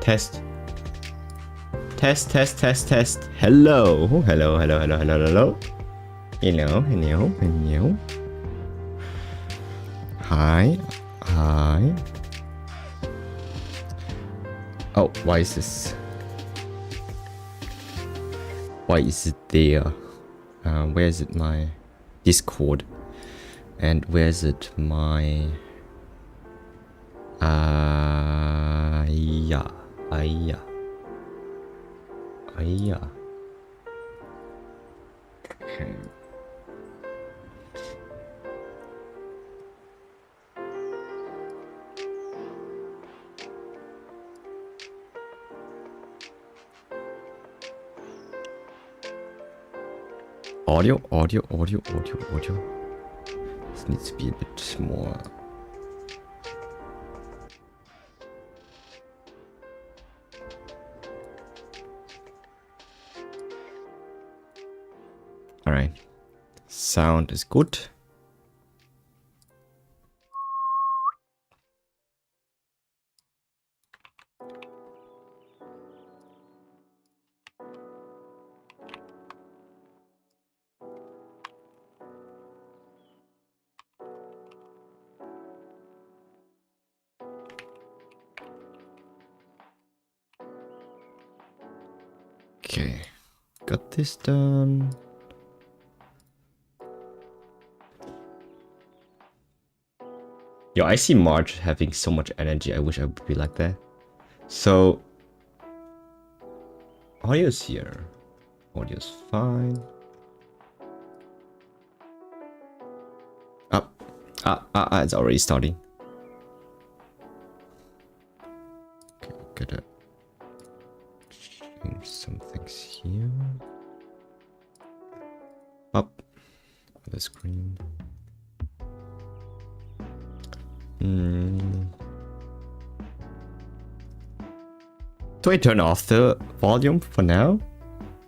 Test. Test, test, test, test. Hello. Hello, hello, hello, hello, hello. Hello, hello, hello. Hi. Hi. Oh, why is this? Why is it there? Where is it my Discord? And where is it my... yeah. Yeah. Okay. Audio. This needs to be a bit more. All right. Sound is good. Okay, got this done. Yo, I see March having so much energy. I wish I would be like that. So, audio's here. Audio's fine. It's already starting. Okay, gotta change some things here. Up the screen. Do I turn off the volume for now?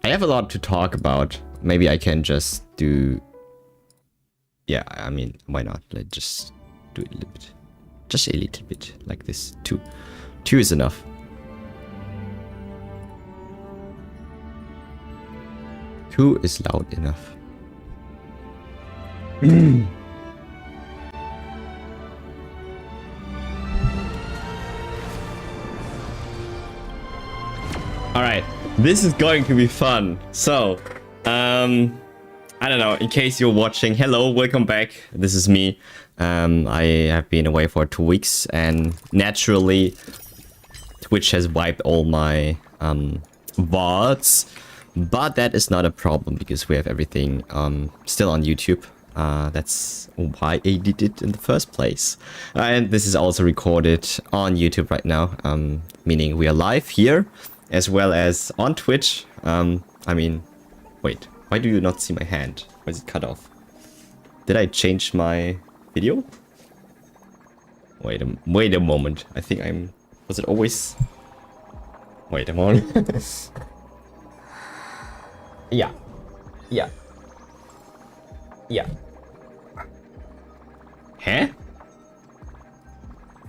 I have a lot to talk about. Maybe I can just do... Yeah, I mean, why not? Let's just do it a little bit. Just a little bit, like this. Two is enough. Two is loud enough. Alright, this is going to be fun. So, I don't know, in case you're watching, hello, welcome back. This is me. I have been away for 2 weeks, and naturally, Twitch has wiped all my VODs. But that is not a problem, because we have everything still on YouTube. That's why I did it in the first place. And this is also recorded on YouTube right now, meaning we are live here, as well as on Twitch. I mean, wait, why do you not see my hand? Why is it cut off? Did I change my video? Wait a moment. I think I'm... Was it always... Wait a moment. Yeah. Huh?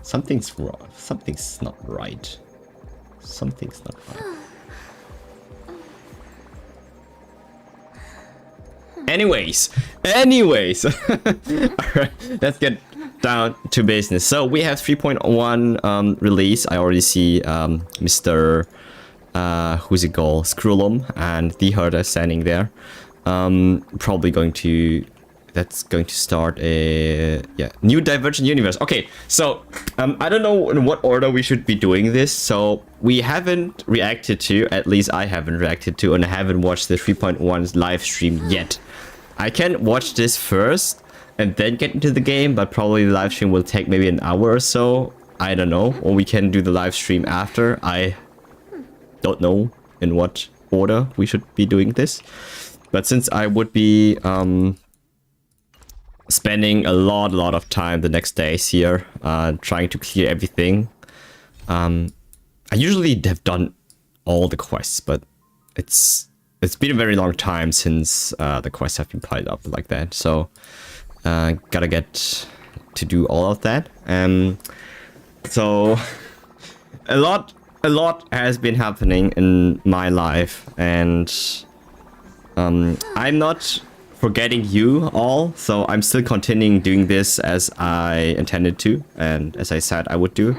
Something's wrong. Something's not right. Something's not right. Anyways. Alright, let's get down to business. So we have 3.1 release. I already see Mr. Who's it called? Scrollum and the Herder standing there. Probably going to... That's going to start a new Divergent universe. Okay, so I don't know in what order we should be doing this. So we haven't reacted to, at least I haven't reacted to, and I haven't watched the 3.1's live stream yet. I can watch this first and then get into the game, but probably the live stream will take maybe an hour or so. I don't know, or we can do the live stream after. I don't know in what order we should be doing this, but since I would be spending a lot of time the next days here trying to clear everything. I usually have done all the quests, but it's been a very long time since the quests have been piled up like that, so gotta get to do all of that. So a lot a lot has been happening in my life, and I'm not forgetting you all, so I'm still continuing doing this as I intended to, and as I said I would do.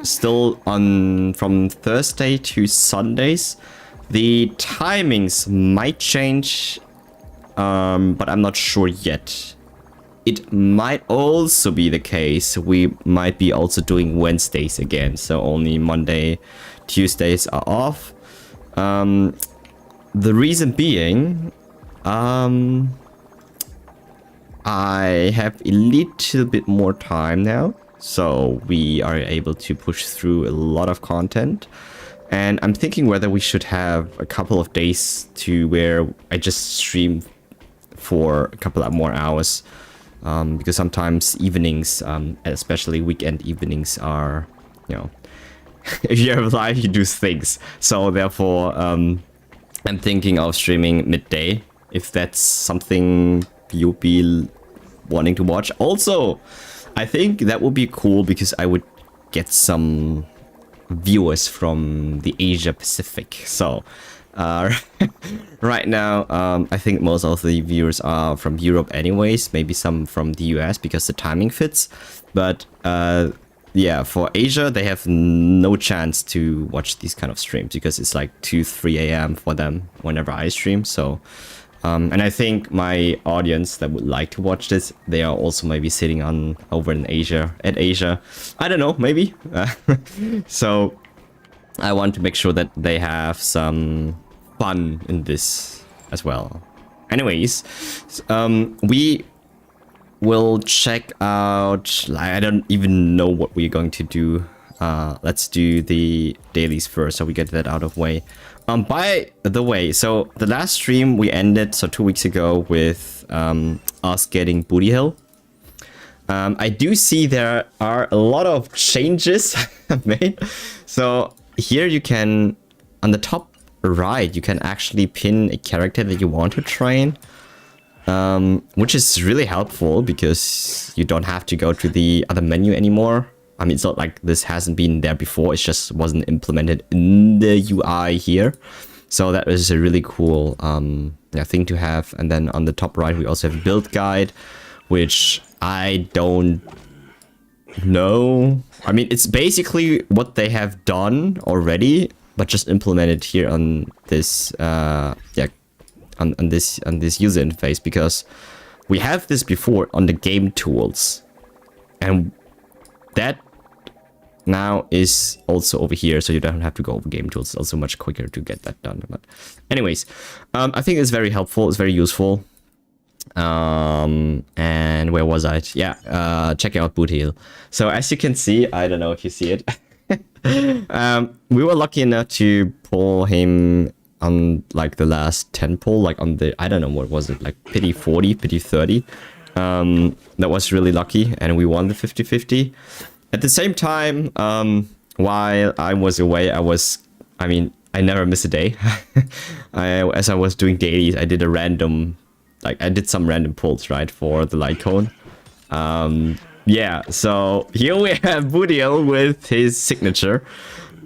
Still on from Thursday to Sundays. The timings might change, but I'm not sure yet. It might also be the case we might be also doing Wednesdays again, so only Monday, Tuesdays are off. The reason being, I have a little bit more time now, so we are able to push through a lot of content. And I'm thinking whether we should have a couple of days to where I just stream for a couple of more hours. Because sometimes evenings, especially weekend evenings, are, you know, if you have live, you do things. So therefore, I'm thinking of streaming midday, if that's something you'll be wanting to watch. Also, I think that would be cool because I would get some viewers from the Asia Pacific. So right now, I think most of the viewers are from Europe anyways, maybe some from the US because the timing fits. But yeah, for Asia, they have no chance to watch these kind of streams because it's like 2-3 a.m. for them whenever I stream. So and I think my audience that would like to watch this, they are also maybe sitting on over in Asia, I don't know, maybe. So I want to make sure that they have some fun in this as well. Anyways, we will check out, I don't even know what we're going to do. Let's do the dailies first so we get that out of the way. By the way, so the last stream we ended, so 2 weeks ago, with us getting Booty Hill. I do see there are a lot of changes made. So here you can, on the top right, you can actually pin a character that you want to train, which is really helpful because you don't have to go to the other menu anymore. I mean, it's not like this hasn't been there before, it just wasn't implemented in the UI here. So that is a really cool thing to have. And then on the top right, we also have a build guide, which I don't know. I mean, it's basically what they have done already, but just implemented here on this on this user interface, because we have this before on the game tools, and that now is also over here, so you don't have to go over game tools. It's also much quicker to get that done. But anyways, I think it's very helpful, it's very useful. And where was I? Yeah, check out Boot Hill. So as you can see, I don't know if you see it. We were lucky enough to pull him on like the last 10 pull, like on the, I don't know, what was it, like pity 40, pity 30. That was really lucky, and we won the 50-50. At the same time, while I was away, I mean, I never miss a day. As I was doing dailies, I did a random, like I did some random pulls, right, for the light cone. Yeah, so here we have Bootiel with his signature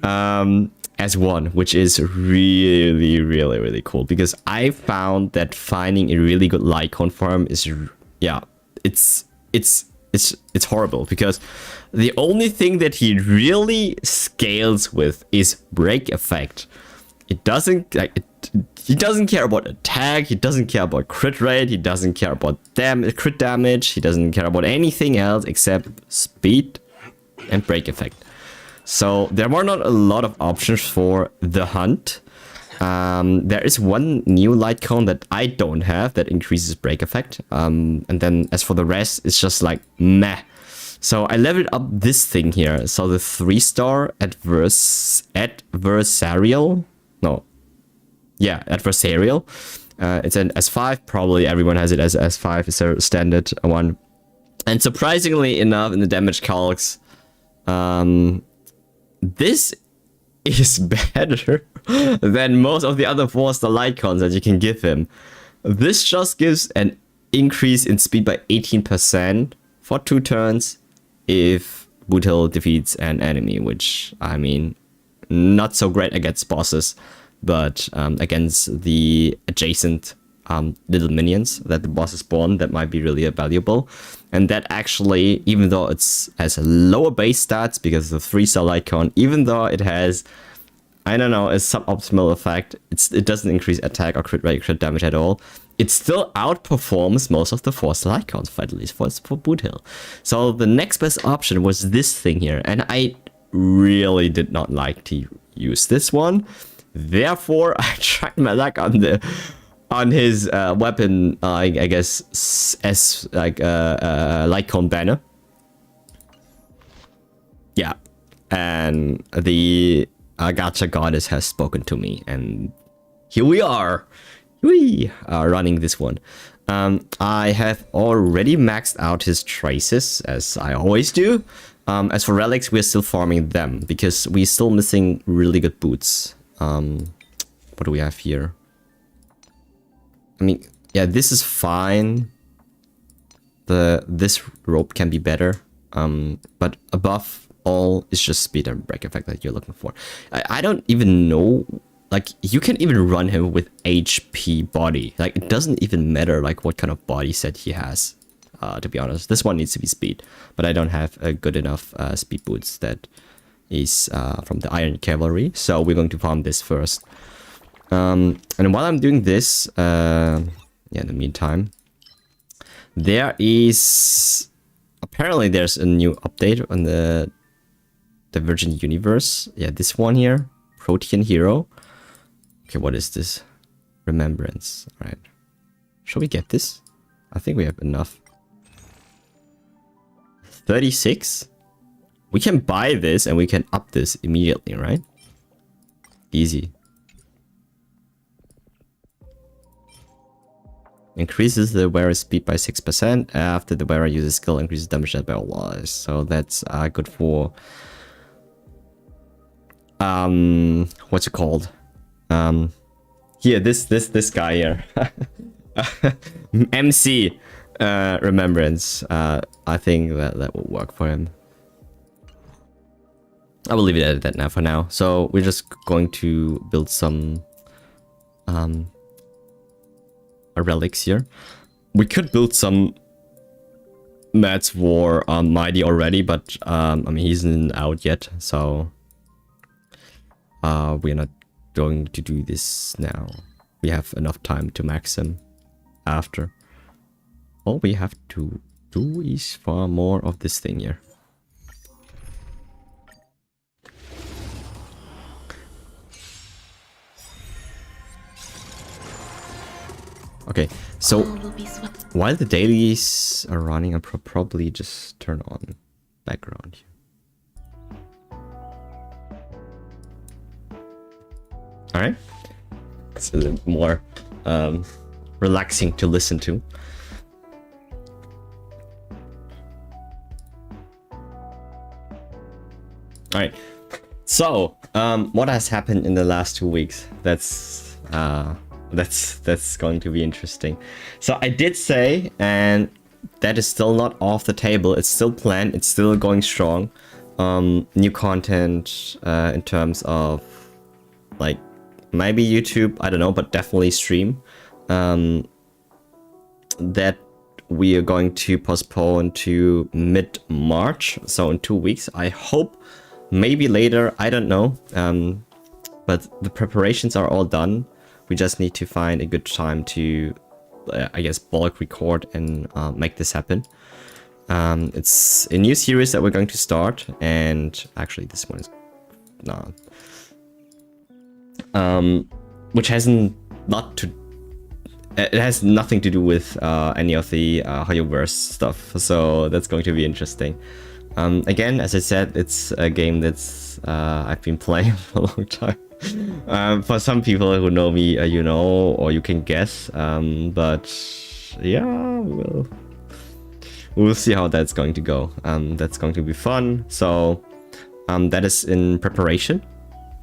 as one, which is really, really, really cool, because I found that finding a really good light cone for him is, yeah, it's horrible, because the only thing that he really scales with is break effect. It doesn't, like, he doesn't care about attack, he doesn't care about crit rate, he doesn't care about crit damage, he doesn't care about anything else except speed and break effect. So there were not a lot of options for the hunt. There is one new light cone that I don't have that increases break effect. And then as for the rest, it's just like meh. So I leveled up this thing here. So the 3-star adversarial. No. Yeah, adversarial. It's an S5. Probably everyone has it as S5. It's a standard one. And surprisingly enough, in the damage calcs, this is better than most of the other 4-star light cones that you can give him. This just gives an increase in speed by 18% for 2 turns if Bootiel defeats an enemy, which, I mean, not so great against bosses, but against the adjacent little minions that the bosses spawn, that might be really valuable. And that actually, even though it's has lower base stats because of the 3-star icon, even though it has, I don't know, a suboptimal effect, it doesn't increase attack or crit rate, crit damage at all. It still outperforms most of the 4-star icons, at least for Boot Hill. So the next best option was this thing here, and I really did not like to use this one. Therefore, I tried my luck on his weapon, I guess, as like Lycon banner. Yeah, and the Gacha goddess has spoken to me, and here we are. We are running this one. I have already maxed out his traces, as I always do. As for relics, we're still farming them because we're still missing really good boots. What do we have here? I mean, yeah, this is fine. This rope can be better. But above all, it's just speed and break effect that you're looking for. I don't even know. Like, you can even run him with HP body. Like, it doesn't even matter, like, what kind of body set he has, to be honest. This one needs to be speed, but I don't have a good enough speed boots that is from the Iron Cavalry, so we're going to farm this first. And while I'm doing this, yeah, in the meantime, there is... Apparently, there's a new update on the Divergent Universe. Yeah, this one here, Protean Hero. Okay, what is this? Remembrance. All right. Shall we get this? I think we have enough. 36? We can buy this and we can up this immediately, right? Easy. Increases the wearer's speed by 6%. After the wearer uses skill, increases damage by all lives. So that's good for... what's it called? Here, this guy here. MC Remembrance. I think that will work for him. I will leave it at that now for now. So we're just going to build some relics here. We could build some Matt's War Mighty already, but I mean, he isn't out yet, so we're not going to do this now. We have enough time to max him after. All we have to do is farm more of this thing here. Okay, so while the dailies are running, I'll probably just turn on background here. Alright. It's a little more relaxing to listen to. Alright. So, what has happened in the last 2 weeks? That's going to be interesting. So I did say, and that is still not off the table. It's still planned. It's still going strong. New content in terms of like maybe YouTube, I don't know, but definitely stream. That we are going to postpone to mid-March, so in 2 weeks. I hope maybe later, I don't know. But the preparations are all done. We just need to find a good time to, I guess, bulk record and make this happen. It's a new series that we're going to start, and actually this one is not. Which hasn't it has nothing to do with any of the Hoyoverse stuff, so that's going to be interesting. Again, as I said, it's a game that's I've been playing for a long time. For some people who know me, you know, or you can guess. But yeah, we'll see how that's going to go. That's going to be fun. So that is in preparation.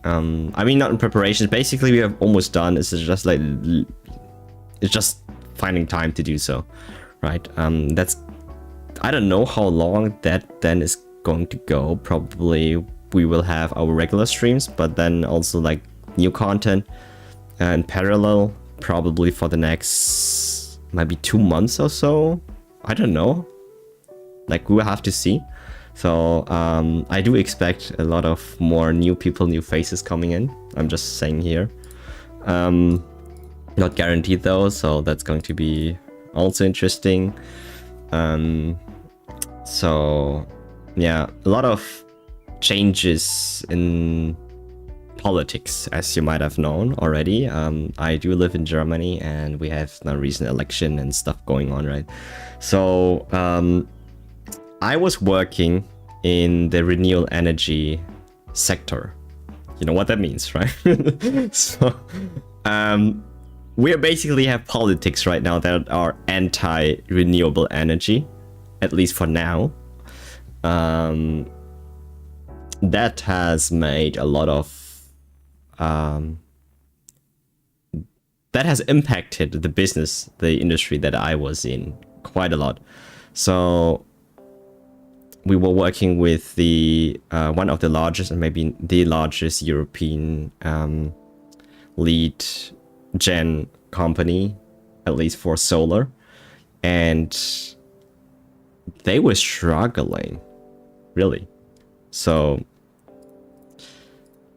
I mean, not in preparation. Basically, we have almost done. It's just like it's just finding time to do so, right? That's I don't know how long that then is going to go. Probably we will have our regular streams, but then also like new content and parallel, probably for the next maybe 2 months or so. I don't know. Like, we will have to see. So I do expect a lot of more new people, new faces coming in. I'm just saying here. Not guaranteed though, so that's going to be also interesting. So yeah, a lot of changes in politics, as you might have known already. I do live in Germany, and we have now recent election and stuff going on, right? So I was working in the renewable energy sector. You know what that means, right? So we basically have politics right now that are anti-renewable energy, at least for now. That has made a lot of that has impacted the business, the industry that I was in quite a lot. So we were working with the one of the largest, and maybe the largest European lead gen company, at least for solar, and they were struggling, really. So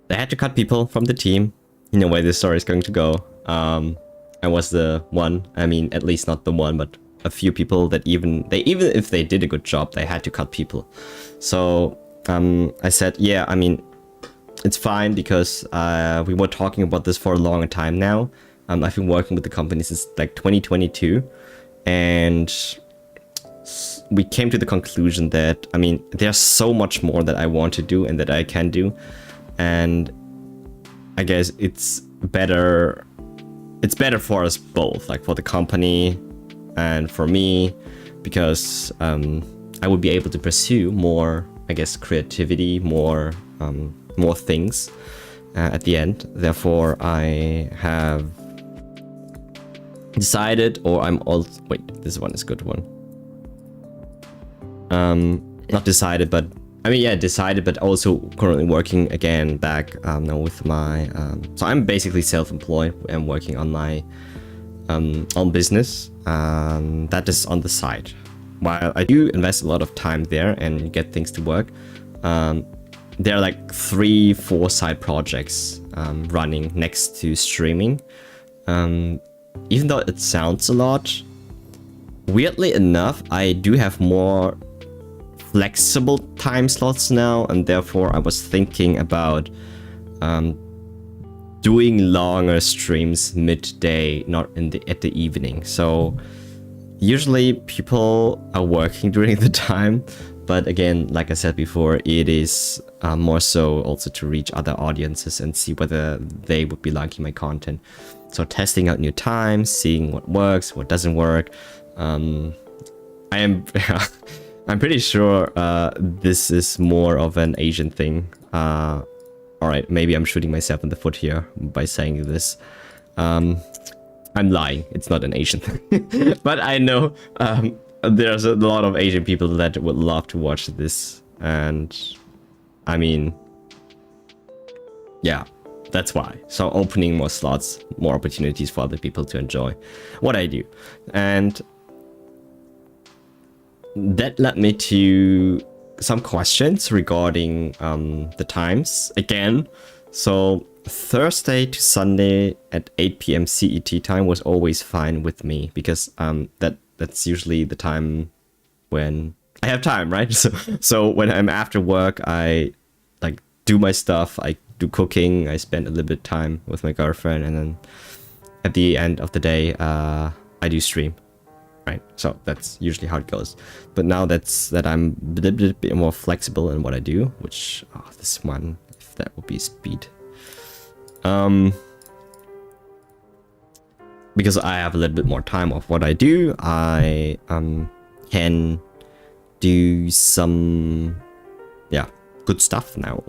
they had to cut people from the team. You know where this story is going to go. I was the one, I mean, at least not the one, but a few people that even if they did a good job, they had to cut people. So I said, yeah, I mean, it's fine, because we were talking about this for a long time now. I've been working with the company since like 2022, and we came to the conclusion that, I mean, there's so much more that I want to do and that I can do, and I guess it's better for us both, like for the company and for me, because I would be able to pursue more, I guess, creativity, more things at the end. Therefore, I have decided, or I'm also, wait, this one is a good one. Not decided, but I mean, yeah, decided, but also currently working again back now with my, so I'm basically self-employed and working on my own business. That is on the side. While I do invest a lot of time there and get things to work, there are like 3-4 side projects running next to streaming. Even though it sounds a lot, weirdly enough, I do have more flexible time slots now, and therefore I was thinking about doing longer streams midday, not at the evening. So usually people are working during the time, but again, like I said before, it is more so also to reach other audiences and see whether they would be liking my content. So testing out new times, seeing what works, what doesn't work. I'm pretty sure this is more of an Asian thing. Alright, maybe I'm shooting myself in the foot here by saying this. I'm lying, it's not an Asian thing. But I know there's a lot of Asian people that would love to watch this. And I mean, yeah, that's why. So opening more slots, more opportunities for other people to enjoy what I do. And that led me to some questions regarding the times again. So Thursday to Sunday at 8 p.m. CET time was always fine with me, because that's usually the time when I have time, right? So when I'm after work, I like do my stuff, I do cooking, I spend a little bit of time with my girlfriend, and then at the end of the day, I do stream. Right, so that's usually how it goes. But now that I'm a little bit more flexible in what I do, which this one, if that would be speed, because I have a little bit more time of what I do, I can do some good stuff now.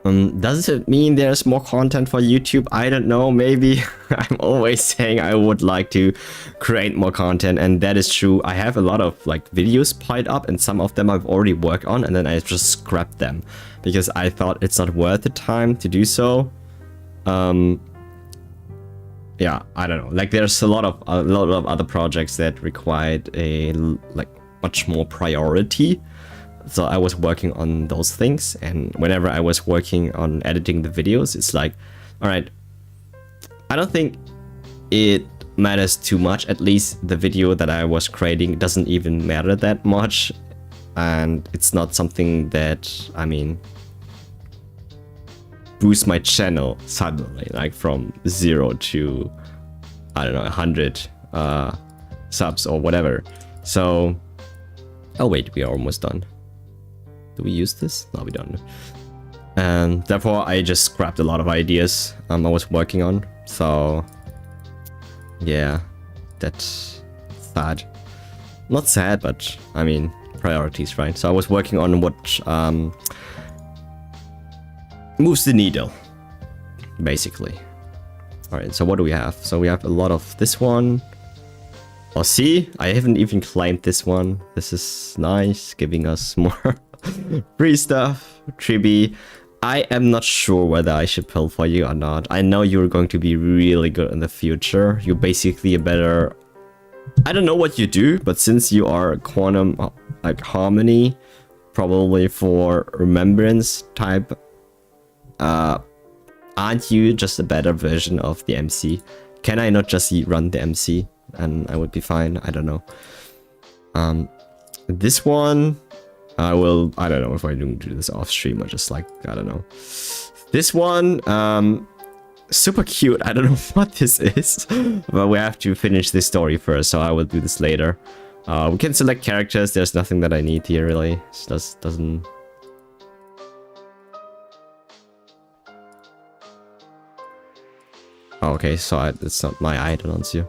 Does it mean there's more content for YouTube? I don't know, maybe. I'm always saying I would like to create more content, and that is true. I have a lot of like videos piled up, and some of them I've already worked on, and then I just scrapped them because I thought it's not worth the time to do so. Yeah, I don't know. Like there's a lot of other projects that required a like much more priority. So I was working on those things, and whenever I was working on editing the videos, it's like, all right, I don't think it matters too much. At least the video that I was creating doesn't even matter that much, and it's not something that, I mean, boosts my channel suddenly, like from 0 to, I don't know, 100 subs or whatever. So, oh wait, we are almost done. Do we use this? No, we don't. And therefore, I just scrapped a lot of ideas I was working on. So, yeah, that's sad. Not sad, but I mean, priorities, right? So I was working on what moves the needle, basically. All right, so what do we have? So we have a lot of this one. Oh, see, I haven't even claimed this one. This is nice, giving us more free stuff. Tribi, I am not sure whether I should pull for you or not. I know you're going to be really good in the future. You're basically a better... I don't know what you do, but since you are quantum like harmony, probably for remembrance type, aren't you just a better version of the MC? Can I not just run the MC and I would be fine? I don't know. This one, I don't know if I do this off stream or just like, I don't know. This one, super cute. I don't know what this is, but we have to finish this story first, so I will do this later. We can select characters. There's nothing that I need here really. It just doesn't... Oh, okay, so it's not my icons here.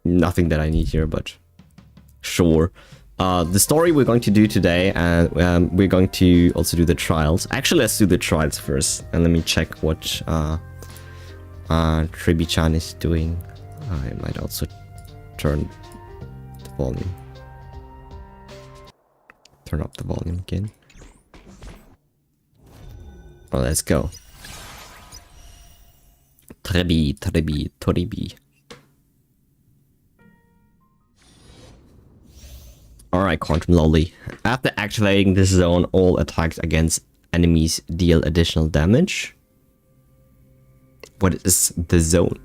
Nothing that I need here, but sure. The story we're going to do today, and we're going to also do the trials. Actually, let's do the trials first, and let me check what Tribi-chan is doing. I might also turn the volume. Turn up the volume again. Well, let's go. Tribi. Alright, Quantum Lolly. After activating this zone, all attacks against enemies deal additional damage. What is the zone?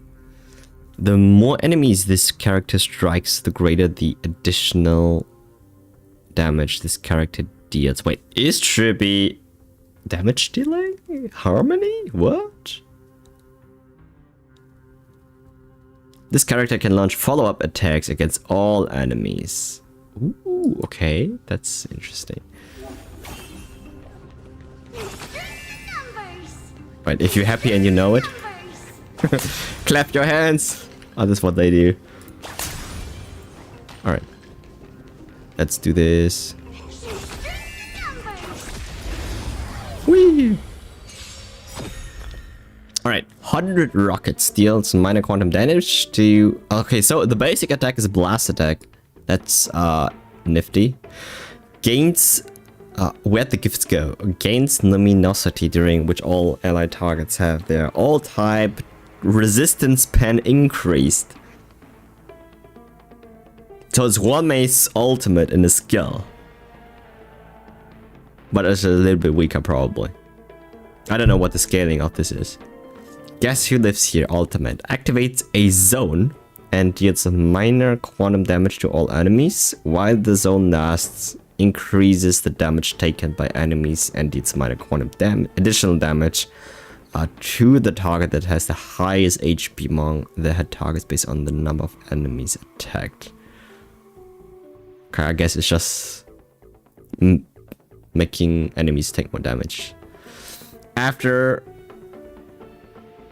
The more enemies this character strikes, the greater the additional damage this character deals. Wait, is Tribi damage dealing? Harmony? What? This character can launch follow-up attacks against all enemies. Ooh, okay, that's interesting. Right, if you're happy and you know it, clap your hands. Oh, that's what they do. All right, let's do this. Whee! All right, 100 rockets deals minor quantum damage to... Okay, so the basic attack is a blast attack. That's nifty. Gains... where'd the gifts go? Gains luminosity during which all allied targets have their all-type resistance pen increased. So it's one mace ultimate in a skill. But it's a little bit weaker probably. I don't know what the scaling of this is. Guess Who Lives Here ultimate. Activates a zone and deals minor quantum damage to all enemies. While the zone lasts, increases the damage taken by enemies and deals minor quantum additional damage to the target that has the highest HP among the hit targets based on the number of enemies attacked. Okay, I guess it's just making enemies take more damage. After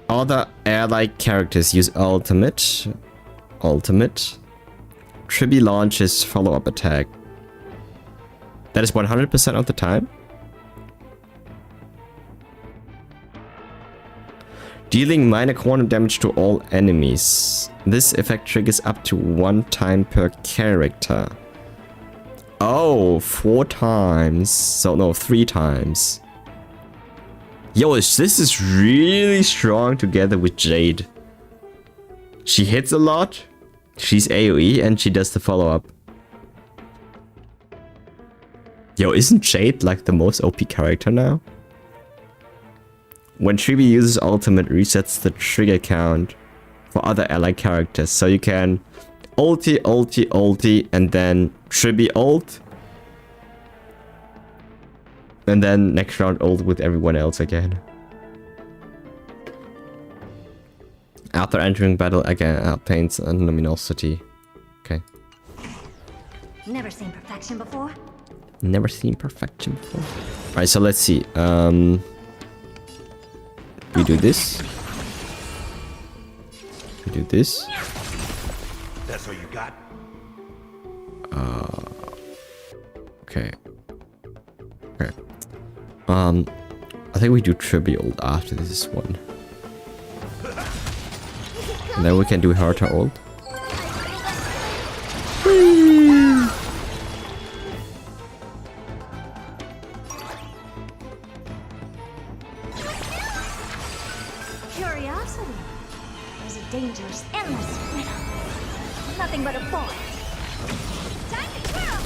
other allied characters use ultimate, Tribi launches follow-up attack. That is 100% of the time. Dealing minor quantum damage to all enemies. This effect triggers up to 1 time per character. Oh, 4 times. So no, 3 times. Yo, this is really strong together with Jade. She hits a lot. She's AoE and she does the follow-up. Yo, isn't Jade like the most OP character now? When Tribi uses ultimate, resets the trigger count for other allied characters. So you can ulti, and then Tribi ult. And then next round ult with everyone else again. After entering battle again, obtains a luminosity. Okay. Never seen perfection before? Never seen perfection before. Alright, so let's see. We do this. We do this. That's all you got? Okay. Okay. I think we do Tribi ult after this one. And then we can do Herta ult. Curiosity. There's a dangerous, endless riddle. Nothing but a ball. Time to twirl.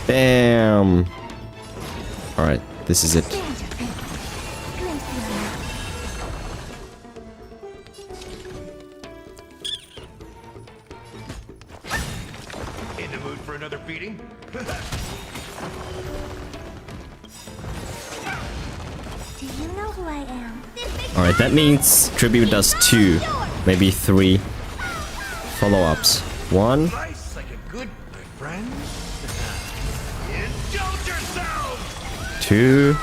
Damn. Alright, this is it. In the mood for another beating? Do you know who I am? Alright, that means Tribi does 2, maybe 3 follow-ups. 1, Nice like a good my friend. Indulge yourself! 2.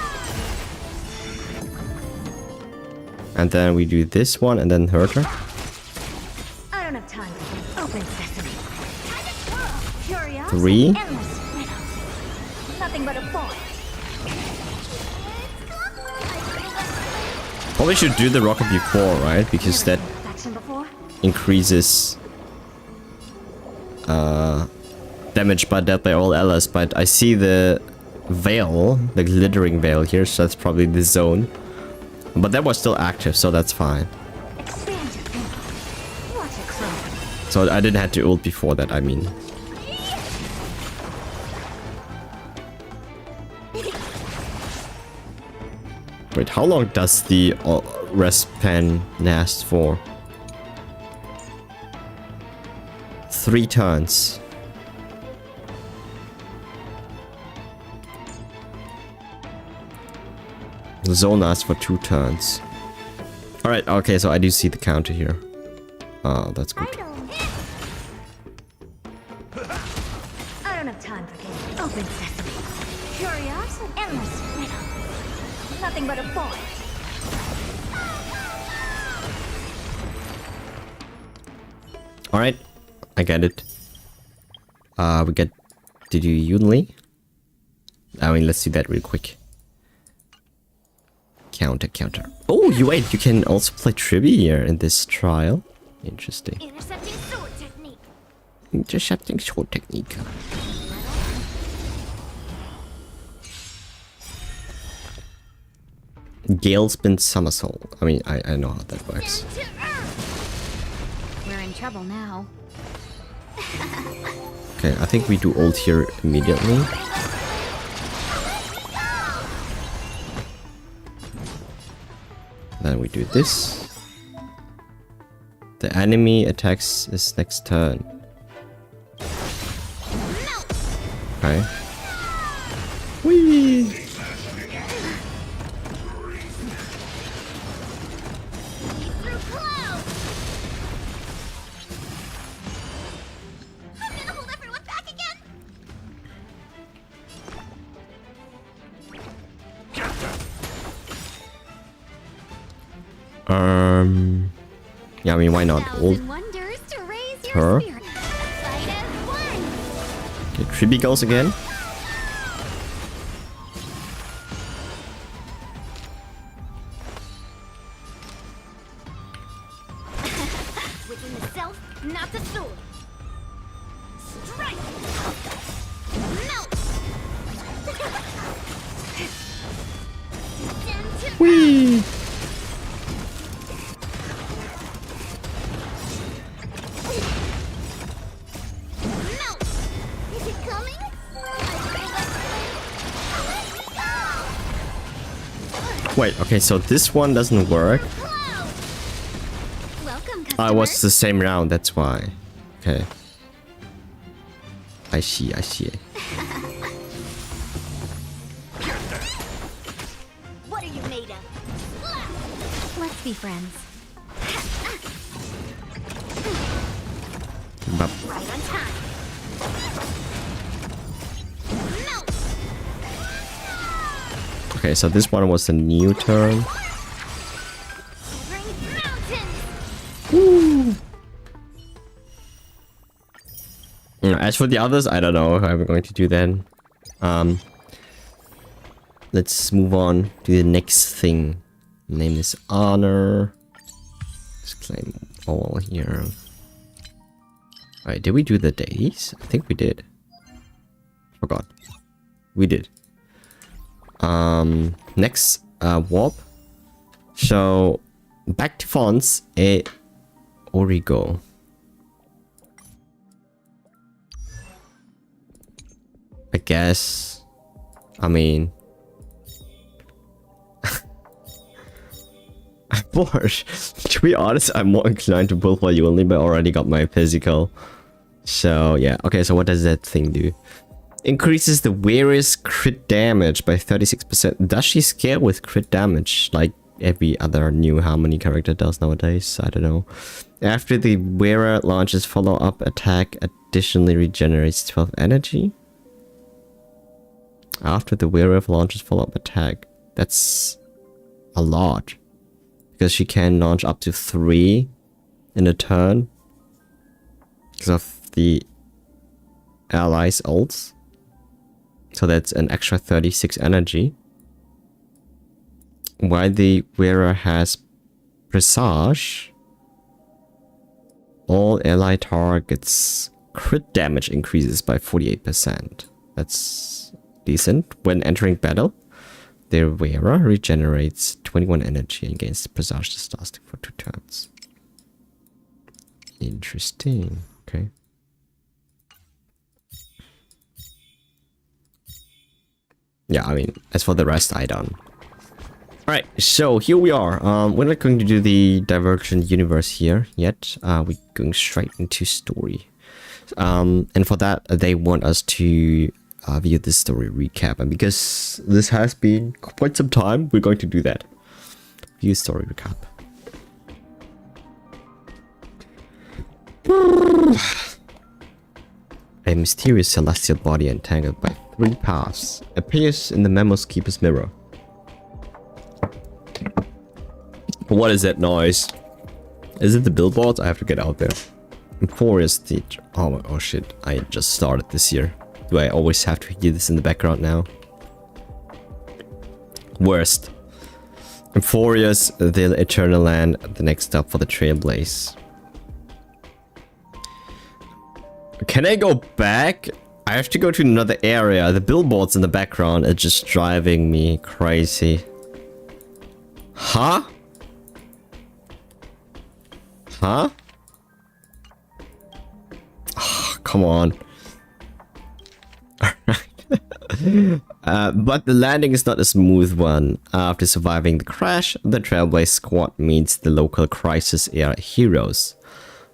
And then we do this one and then Herta. I don't have time for open sesame. Time to twirl. Curiosity. 3. Endless riddle. Nothing but a ball. Probably should do the rocket before, right? Because that Perfection before? increases damage by death by all allies, but I see the veil, the glittering veil here, so that's probably the zone. But that was still active, so that's fine. Expand your thinking. Watch it grow. So I didn't have to ult before that, I mean. Wait, how long does the rest pen last for? 3 turns. The zone lasts for 2 turns. Alright, okay, so I do see the counter here. Oh, that's good. I don't have time for games. Open sesame. Curiosity. Endless riddle. Nothing but a ball. Alright, I get it. We get to do Yunli. I mean, let's do that real quick. Counter. Oh, you wait, you can also play Tribi here in this trial. Interesting. Intercepting sword technique. Intercepting sword technique. Gale spin somersault. I mean, I know how that works. We're in trouble now. Okay, I think we do ult here immediately. Then we do this. The enemy attacks his next turn. Okay. Whee! Yeah, I mean, why not? Ult her. Okay, Tribi goes again. Whee! Melt! Is it coming? Wait, okay, so this one doesn't work. Welcome, Oh, it was customers. the same round, that's why. Okay. I see, I see. What are you made of? Let's be friends. But Right on time. Melt! okay, so this one was a new turn. Bring mountains! As for the others, I don't know how we're going to do then. Let's move on to the next thing. Name is honor. Let's claim all here. Alright, did we do the days? I think we did. Forgot. We did. Next, warp. So, back to fonts, Origo. I guess. I mean, I'm bored. To be honest, I'm more inclined to build for you only, but I already got my physical. So yeah. Okay, so what does that thing do? Increases the wearer's crit damage by 36%. Does she scale with crit damage like every other new Harmony character does nowadays? I don't know. After the wearer launches follow-up attack, additionally regenerates 12 energy. After the wearer launches follow-up attack. That's a lot. Because she can launch up to 3 in a turn. Because of the allies' ults. So that's an extra 36 energy. While the wearer has Presage, all ally targets crit damage increases by 48%. That's decent. When entering battle, their wearer regenerates 21 energy and gains Presage this lasting for 2 turns. Interesting. Okay. Yeah, I mean, as for the rest, I don't. Alright, so here we are. We're not going to do the Divergent Universe here yet. We're going straight into story. And for that, they want us to view the story recap. And because this has been quite some time, we're going to do that. View story recap. A mysterious celestial body entangled by 3 paths appears in the Memos Keeper's mirror. What is that noise? Is it the billboards? I have to get out there. Emphoria's teacher. Oh shit, I just started this year. Do I always have to hear this in the background now? Worst. Emphoria's the Eternal Land, the next stop for the Trailblaze. Can I go back? I have to go to another area. The billboards in the background are just driving me crazy. Huh? Huh? Oh, come on. But the landing is not a smooth one. After surviving the crash, the Trailblaze squad meets the local crisis-era heroes.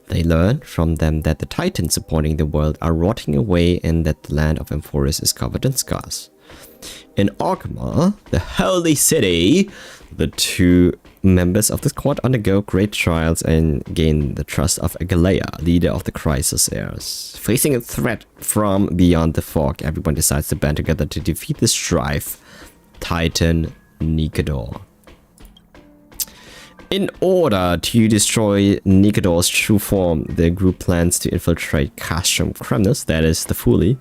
They learn from them that the titans supporting the world are rotting away and that the land of Emphorius is covered in scars. In Orgrimmar, the holy city, the 2 members of the squad undergo great trials and gain the trust of Agalea, leader of the crisis heirs. Facing a threat from beyond the fog, everyone decides to band together to defeat the Strife Titan Nikador. In order to destroy Nikador's true form, the group plans to infiltrate Castrum Kremnus, that is the Fully,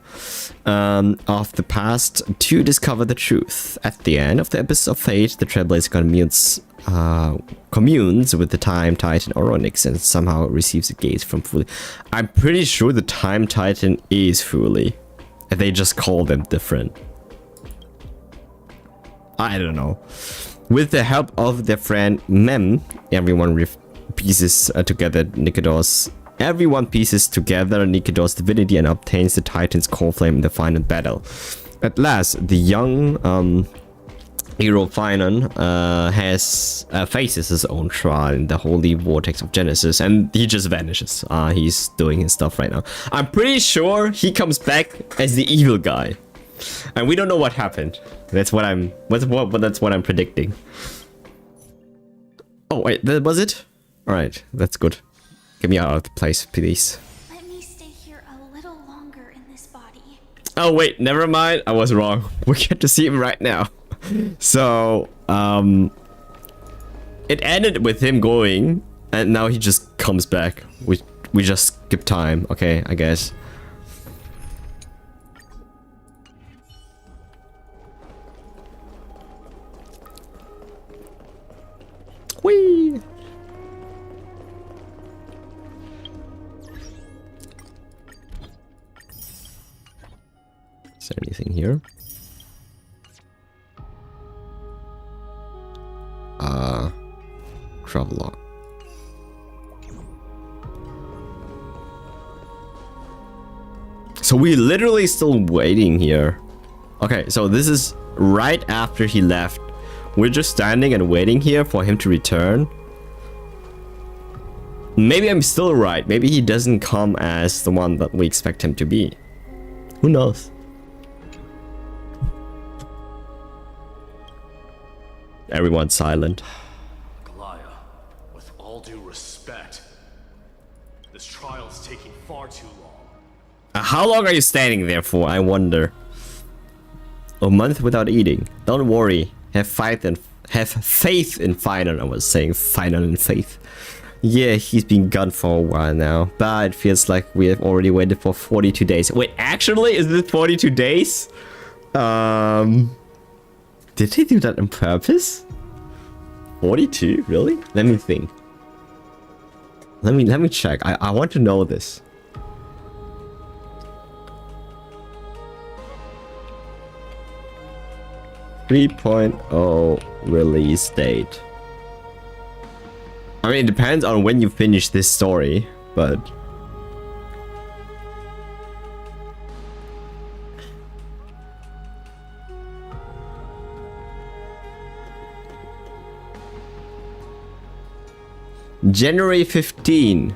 of the past to discover the truth. At the end of the Abyss of Fate, the Trailblazer communes with the Time Titan Oronix and somehow receives a gaze from Fully. I'm pretty sure the Time Titan is Fully. They just call them different. I don't know. With the help of their friend Mem, pieces together Nikedor's divinity and obtains the Titan's core flame in the final battle. At last, the young hero Finon faces his own trial in the holy vortex of Genesis, and he just vanishes. He's doing his stuff right now. I'm pretty sure he comes back as the evil guy, and we don't know what happened. That's what I'm predicting. Oh wait, that was it? Alright, that's good. Get me out of the place, please. Let me stay here a little longer in this body. Oh wait, never mind. I was wrong. We get to see him right now. So, it ended with him going, and now he just comes back. We just skip time. Okay, I guess. Whee! Is there anything here? Travelogue. So we're literally still waiting here. Okay, so this is right after he left. We're just standing and waiting here for him to return. Maybe I'm still right. Maybe he doesn't come as the one that we expect him to be. Who knows? Everyone's silent. Goliath, with all due respect, this trial's taking far too long. How long are you standing there for, I wonder? A month without eating. Don't worry. Have faith in Finon. I was saying Finon and faith. Yeah, he's been gone for a while now, but it feels like we have already waited for 42 days. Wait, actually, is it 42 days? Did he do that on purpose? 42? Really? Let me think. Let me check. I want to know this. .0 release date. I mean, it depends on when you finish this story, but January 15.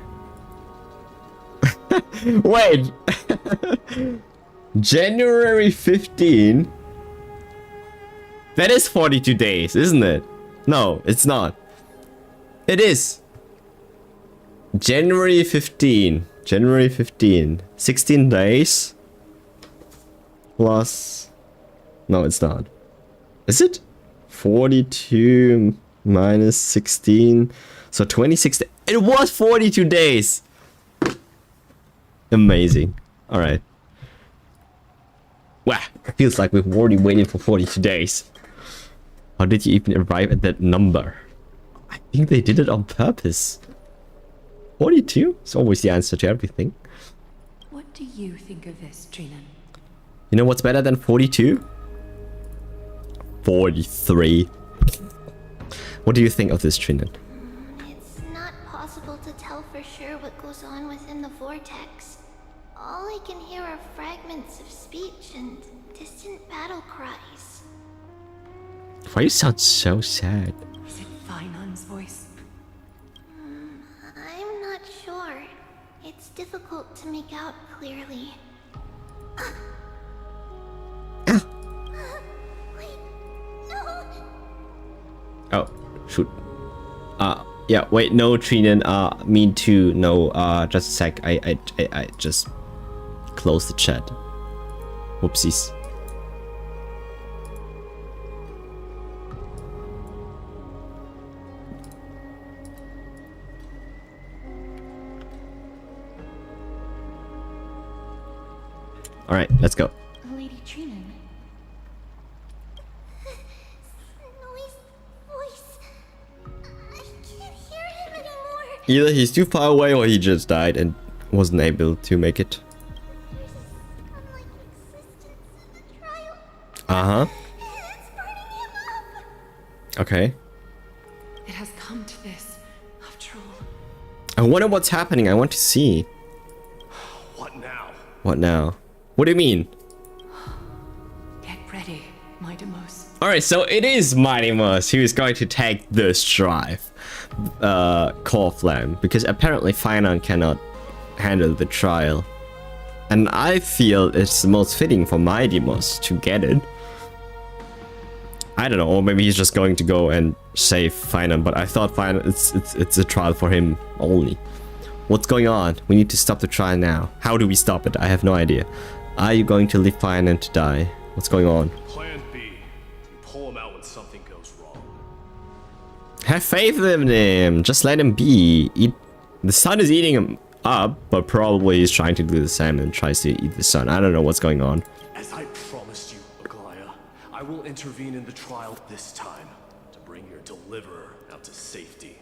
Wait. January 15. That is 42 days, isn't it? No, it's not. It is. January 15. January 15. 16 days. Plus... No, it's not. Is it? 42 minus 16. So 26. It was 42 days. Amazing. Alright. Wow. It feels like we've already waited for 42 days. How did you even arrive at that number? I think they did it on purpose. 42 is always the answer to everything. What do you think of this, Trinan? You know what's better than 42? 43. What do you think of this, Trinan? It's not possible to tell for sure what goes on within the vortex. All I can hear are fragments of speech and distant battle cries. Why you sound so sad? Is it Finon's voice? I'm not sure. It's difficult to make out clearly. Wait, no! Oh, shoot. Yeah, wait, no, Trinan, me too, no, just a sec, I just closed the chat. Whoopsies. Alright, let's go. Lady Trinan. Noise, voice. I can't hear him anymore. Either he's too far away or he just died and wasn't able to make it. There's unlike existence in the trial. Uh-huh. It's burning him Okay. It has come to this, after all. I wonder what's happening. I want to see. What now? What now? What do you mean? Get ready, my Demos. Alright, so it is Mighty Mouse who is going to take this drive. Core Flame. Because apparently Finon cannot handle the trial. And I feel it's the most fitting for Mighty Mouse to get it. I don't know, or maybe he's just going to go and save Finon, but I thought Finon, it's a trial for him only. What's going on? We need to stop the trial now. How do we stop it? I have no idea. Are you going to leave Finon to die? What's going on? Plan B. You pull him out when something goes wrong. Have faith in him. Just let him be. The sun is eating him up, but probably he's trying to do the same and tries to eat the sun. I don't know what's going on. As I promised you, Vacay, I will intervene in the trial this time to bring your deliverer out to safety.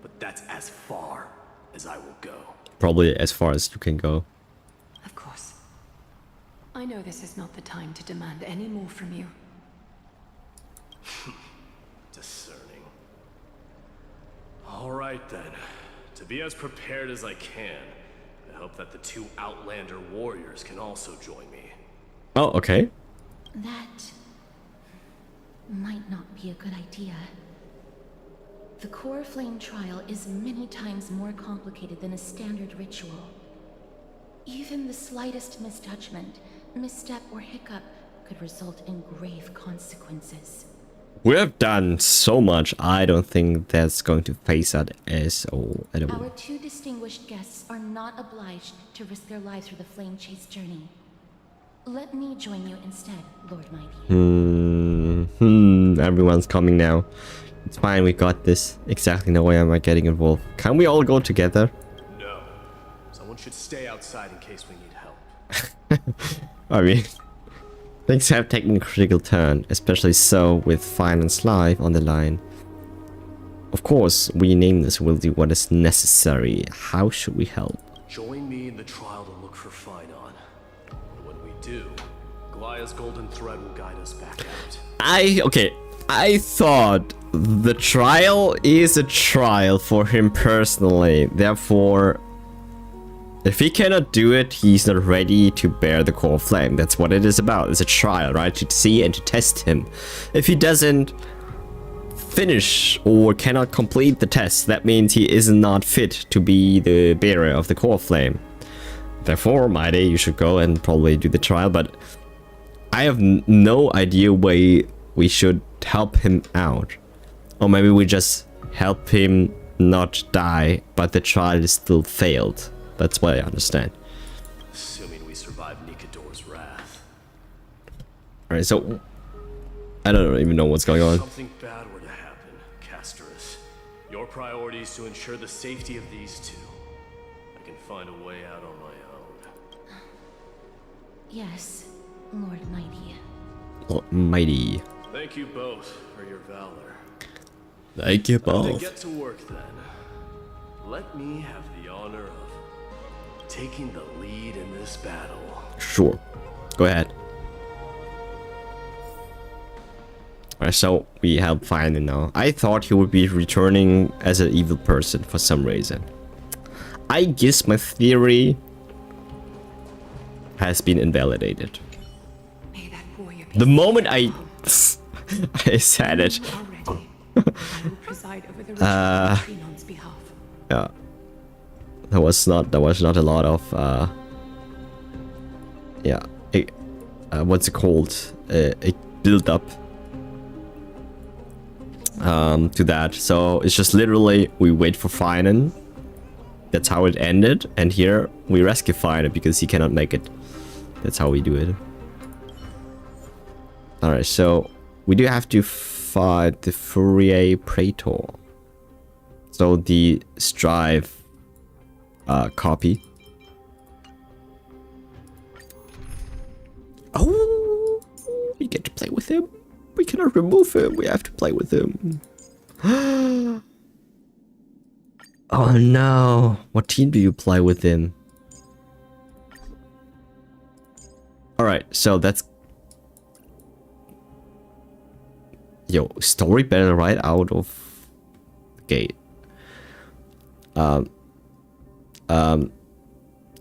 But that's as far as I will go. Probably as far as you can go. Of course. I know this is not the time to demand any more from you. Discerning. All right then. To be as prepared as I can, I hope that the two Outlander warriors can also join me. Oh, okay. That might not be a good idea. The core flame trial is many times more complicated than a standard ritual. Even the slightest misjudgment, misstep, or hiccup could result in grave consequences. We have done so much. I don't think that's going to face us as all at all. Our two distinguished guests are not obliged to risk their lives for the flame chase journey. Let me join you instead, Lord Mighty. Everyone's coming now. It's fine, we got this. Exactly, no way am I getting involved. Can we all go together? No. Someone should stay outside in case we need help. I mean, things have taken a critical turn, especially so with Finance Live on the line. Of course, we nameless will do what is necessary. How should we help? Join me in the trial to look for Finon. And when we do, Goliath's golden thread will guide us back out. I thought the trial is a trial for him personally. Therefore, if he cannot do it, he's not ready to bear the core flame. That's what it is about. It's a trial, right? To see and to test him. If he doesn't finish or cannot complete the test, that means he is not fit to be the bearer of the core flame. Therefore, Mighty, you should go and probably do the trial, but I have no idea way we should help him out. Or maybe we just help him not die, but the trial is still failed. That's what I understand. Assuming we survive Nikador's wrath. Alright, so I don't even know what's going on. If something bad were to happen, Casterus, your priority is to ensure the safety of these two. I can find a way out on my own. Yes, Lord Mighty. Lord Mighty. Thank you both for your valor. Thank you To both. get to work then, let me have the honor of taking the lead in this battle. Sure. Go ahead. Alright, so we help Finon now. I thought he would be returning as an evil person for some reason. I guess my theory has been invalidated. May that warrior be The moment I strong. said it. Already, I will preside over the ritual on Finon's behalf. Yeah. There was not a lot of what's it called? A build up to that. So it's just literally we wait for Finon. That's how it ended, and here we rescue Finon because he cannot make it. That's how we do it. Alright, so we do have to fight the Fourier Praetor. So the Strive copy. Oh, we get to play with him. We cannot remove him. We have to play with him. Oh no. What team do you play with him? Alright, so that's... Yo, story battle right out of the gate.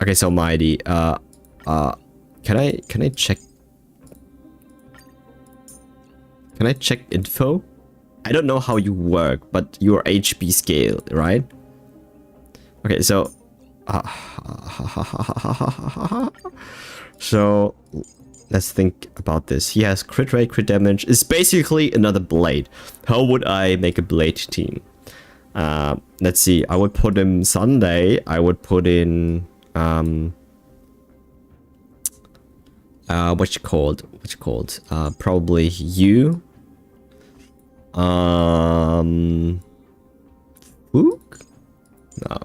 Okay, so Mighty, can I check? Can I check info? I don't know how you work, but your HP scale, right? Okay, so so let's think about this. He has crit rate, crit damage. It's basically another blade. How would I make a blade team? Let's see. I would put in Sunday. I would put in what's it called? Probably you. Fook? No.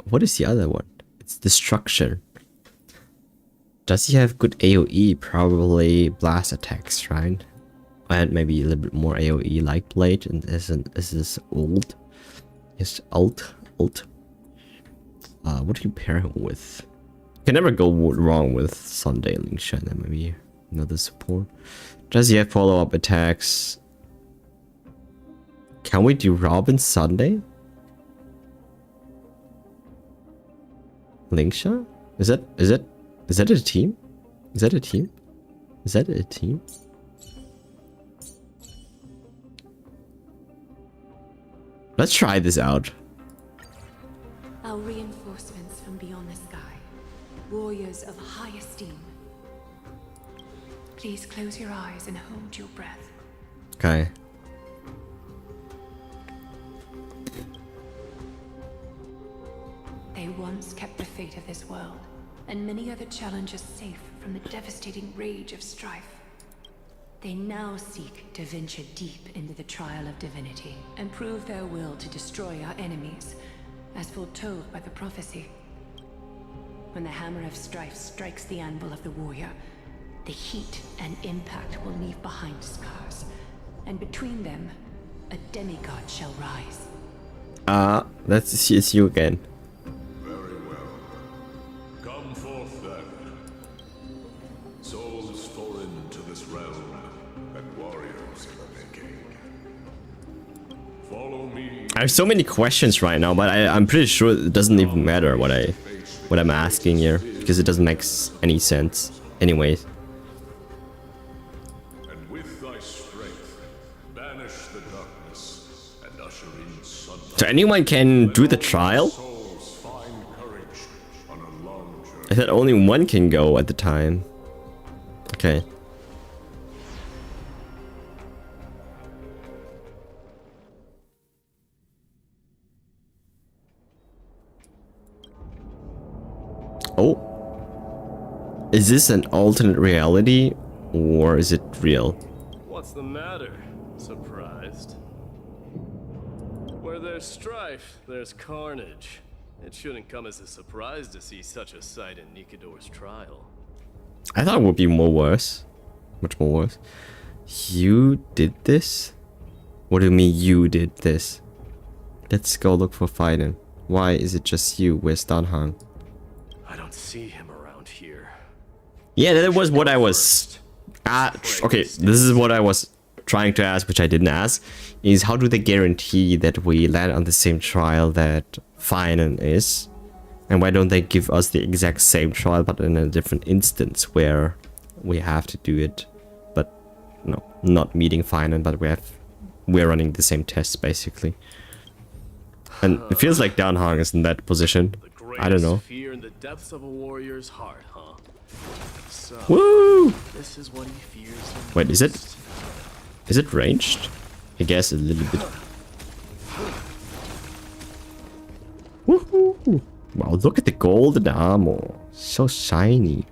What is the other one? It's Destruction. Does he have good AoE? Probably blast attacks, right? And maybe a little bit more AoE like Blade, and is this ult? Yes, ult. What do you pair him with? Can never go wrong with Sunday Lingsha, and then maybe another support. Does he have follow-up attacks? Can we do Robin Sunday? Lingsha? Is that a team? Is that a team? Is that a team? Let's try this out. Our reinforcements from beyond the sky. Warriors of high esteem. Please close your eyes and hold your breath. Okay. They once kept the fate of this world, and many other challenges safe from the devastating rage of strife. They now seek to venture deep into the trial of divinity and prove their will to destroy our enemies, as foretold by the prophecy. When the hammer of strife strikes the anvil of the warrior, the heat and impact will leave behind scars, and between them, a demigod shall rise. Let's see, it's you again. Very well. Come forth then. Souls foreign to this realm, and warriors in the making. Follow me. I have so many questions right now, but I'm pretty sure it doesn't even matter what I'm asking here, because it doesn't make any sense. Anyways. And with thy strength, banish the darkness and usher in sunlight. So anyone can do the trial? Souls find courage on a long journey. I thought only one can go at the time. Okay. Oh. Is this an alternate reality or is it real? What's the matter? Surprised? Where there's strife, there's carnage. It shouldn't come as a surprise to see such a sight in Nikador's trial. I thought it would be more worse. Much more worse. You did this? What do you mean you did this? Let's go look for Fiden. Why is it just you? Where's Danhang? I don't see him around here. Yeah, that was what I was... okay, this is what I was trying to ask, which I didn't ask. Is how do they guarantee that we land on the same trial that Finen is? And why don't they give us the exact same trial, but in a different instance where we have to do it? But no, not meeting Finen, but we're running the same tests basically. And it feels like Danhang is in that position. I don't know. Fear in the depths of a warrior's heart, huh? So, Woo! this is what he fears the Wait, is it? most. Is it ranged? I guess a little bit. Woohoo! Wow, look at the golden armor. So shiny.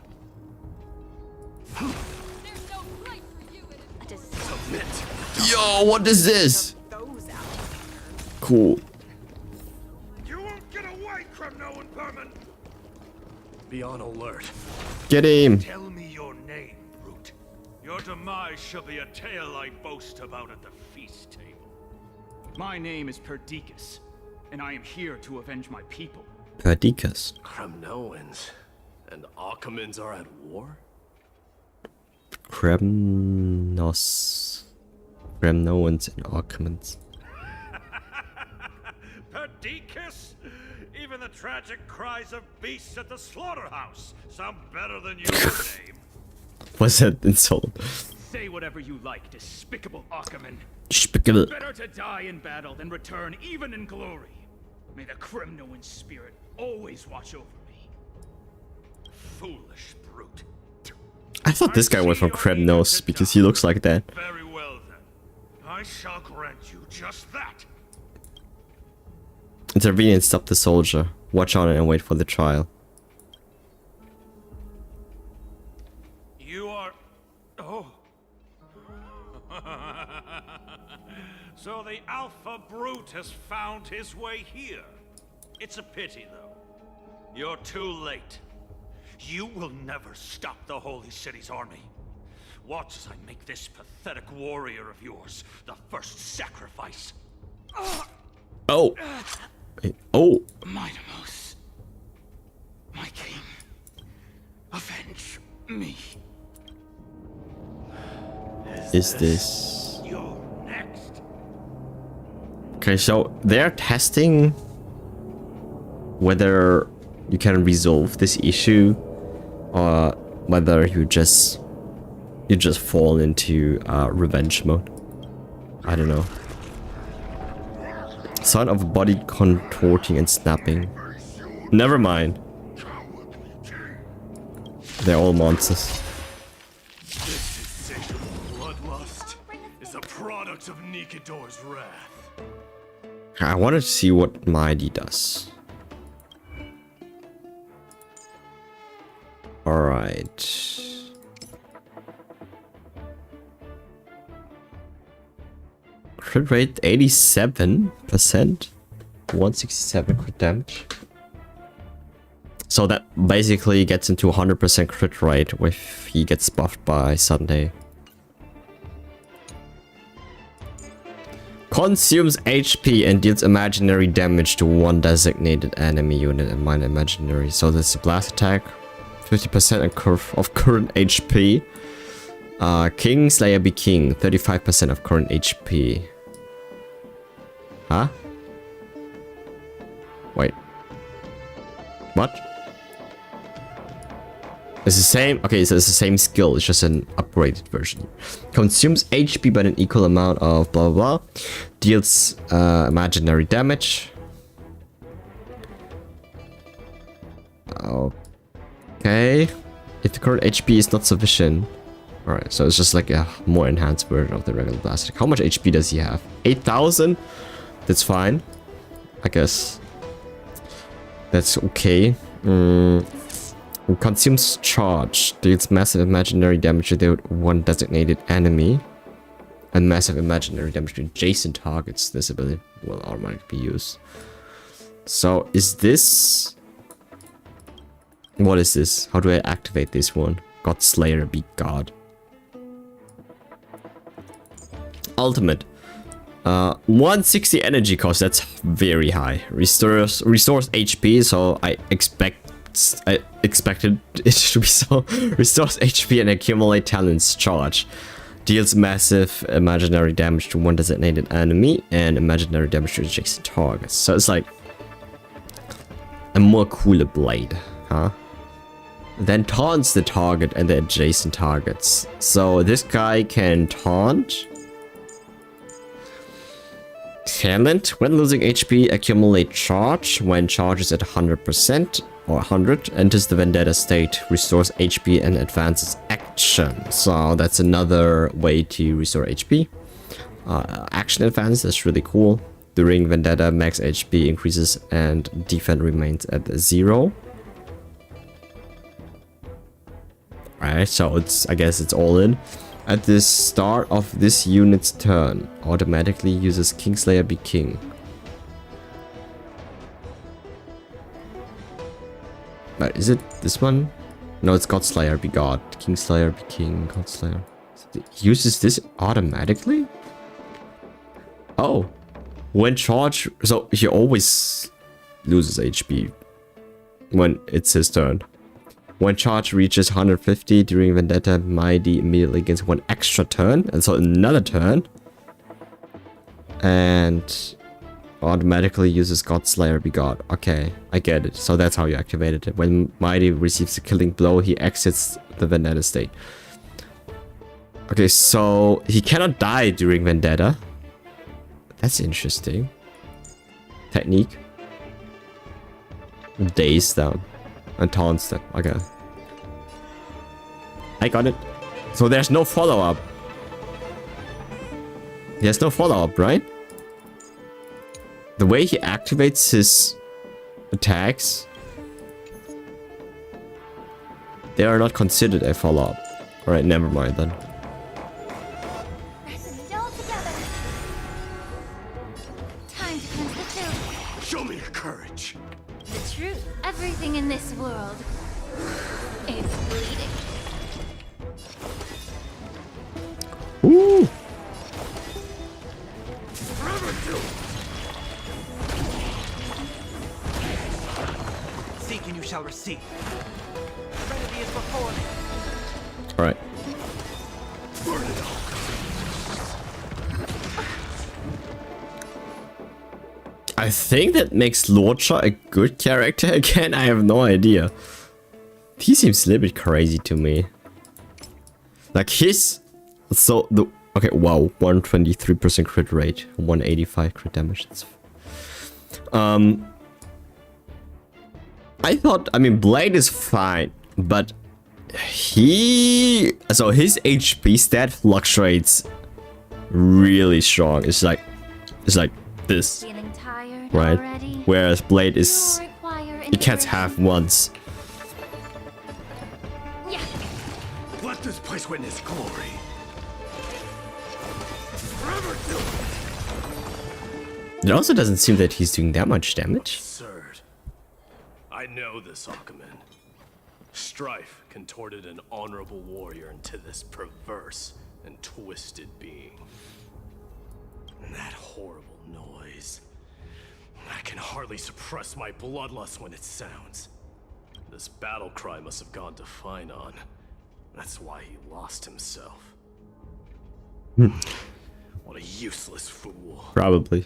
Yo, what is this? Cool. You won't get away from no impairment. Be on alert. Get him. Tell me your name, brute. Your demise shall be a tale I boast about at the feast table. My name is Perdiccas, and I am here to avenge my people. Perdiccas. Kremnoans and Akamans are at war? Kremnos. Gremnoans and Archimans. Perdiccas? Even the tragic cries of beasts at the slaughterhouse sound better than your name. What's that insult? Say whatever you like, despicable Archiman. Despicable. Better to die in battle than return even in glory. May the Kremnoan spirit always watch over me. Foolish brute. I thought this guy was from Kremnos because he looks like that. Very well then. I shall grant you just that. Intervene and stop the soldier. Watch on and wait for the trial. You are... Oh. So the Alpha Brute has found his way here. It's a pity, though. You're too late. You will never stop the Holy City's army. Watch as I make this pathetic warrior of yours the first sacrifice. Oh. Oh. Mightimos, my king, avenge me. Is this... You're next. Okay, so they're testing whether you can resolve this issue or whether you just fall into revenge mode. I don't know. Sign of a body contorting and snapping. Never mind. They're all monsters. This insatiable bloodlust is a product of Nikador's wrath. I wanted to see what Mighty does. Alright. Crit rate 87%. 167 crit damage. So that basically gets into 100% crit rate if he gets buffed by Sunday. Consumes HP and deals imaginary damage to one designated enemy unit and mine imaginary. So this blast attack, 50% of current HP. King Slayer be King, 35% of current HP. Huh? Wait. What? It's the same. Okay, so it's the same skill. It's just an upgraded version. Consumes HP by an equal amount of blah blah blah. Deals imaginary damage. Okay. If the current HP is not sufficient. Alright, so it's just like a more enhanced version of the regular blast. How much HP does he have? 8,000? That's fine. I guess. That's okay. Consumes charge. Deals massive imaginary damage to one designated enemy. And massive imaginary damage to adjacent targets. This ability will automatically be used. So, is this... What is this? How do I activate this one? God Slayer be God. Ultimate. 160 energy cost. That's very high. Restores HP, so I expected it to be so. Restores HP and accumulate talents charge. Deals massive imaginary damage to one designated enemy and imaginary damage to adjacent targets. So it's like a more cooler blade, huh? Then taunts the target and the adjacent targets. So this guy can taunt. Talent. When losing HP, accumulate charge. When charge is at 100% or 100, enters the Vendetta state, restores HP and advances action. So that's another way to restore HP. Action advance, that's really cool. During Vendetta, max HP increases and defense remains at 0. Alright, so I guess it's all in. At the start of this unit's turn, automatically uses Kingslayer be King. But is it this one? No, it's Godslayer be God. Kingslayer be King, Godslayer. It uses this automatically? Oh. When charge... So he always loses HP when it's his turn. When charge reaches 150 during Vendetta, Mighty immediately gets one extra turn. And so another turn. and automatically uses Godslayer Begot. Okay, I get it. So that's how you activated it. When Mighty receives a killing blow, he exits the Vendetta state. Okay, so he cannot die during Vendetta. That's interesting. Technique. Daze them. And taunts them. Okay. I got it. So there's no follow-up. There's no follow-up, right? The way he activates his attacks, they are not considered a follow-up. Alright, never mind then. Resonate all together. Time to cleanse the truth. Show me your courage. The truth. Everything in this world is bleeding. Ooh! Seek and you shall receive. Serenity is before me. Alright. I think that makes Lorcha a good character again. I have no idea. He seems a little bit crazy to me. Like his... So the... Okay, wow. 123% crit rate. 185 crit damage. That's... I thought... I mean, Blade is fine. But... So his HP stat fluctuates really strong. It's like this, Feeling tired right? already? Whereas Blade is you can't have once. Yeah. Let this place witness glory. It also doesn't seem that he's doing that much damage. Absurd. I know this Aquaman. Strife contorted an honorable warrior into this perverse and twisted being. And that horrible noise. I can hardly suppress my bloodlust when it sounds. This battle cry must have gone to Finon. That's why he lost himself. What a useless fool. Probably.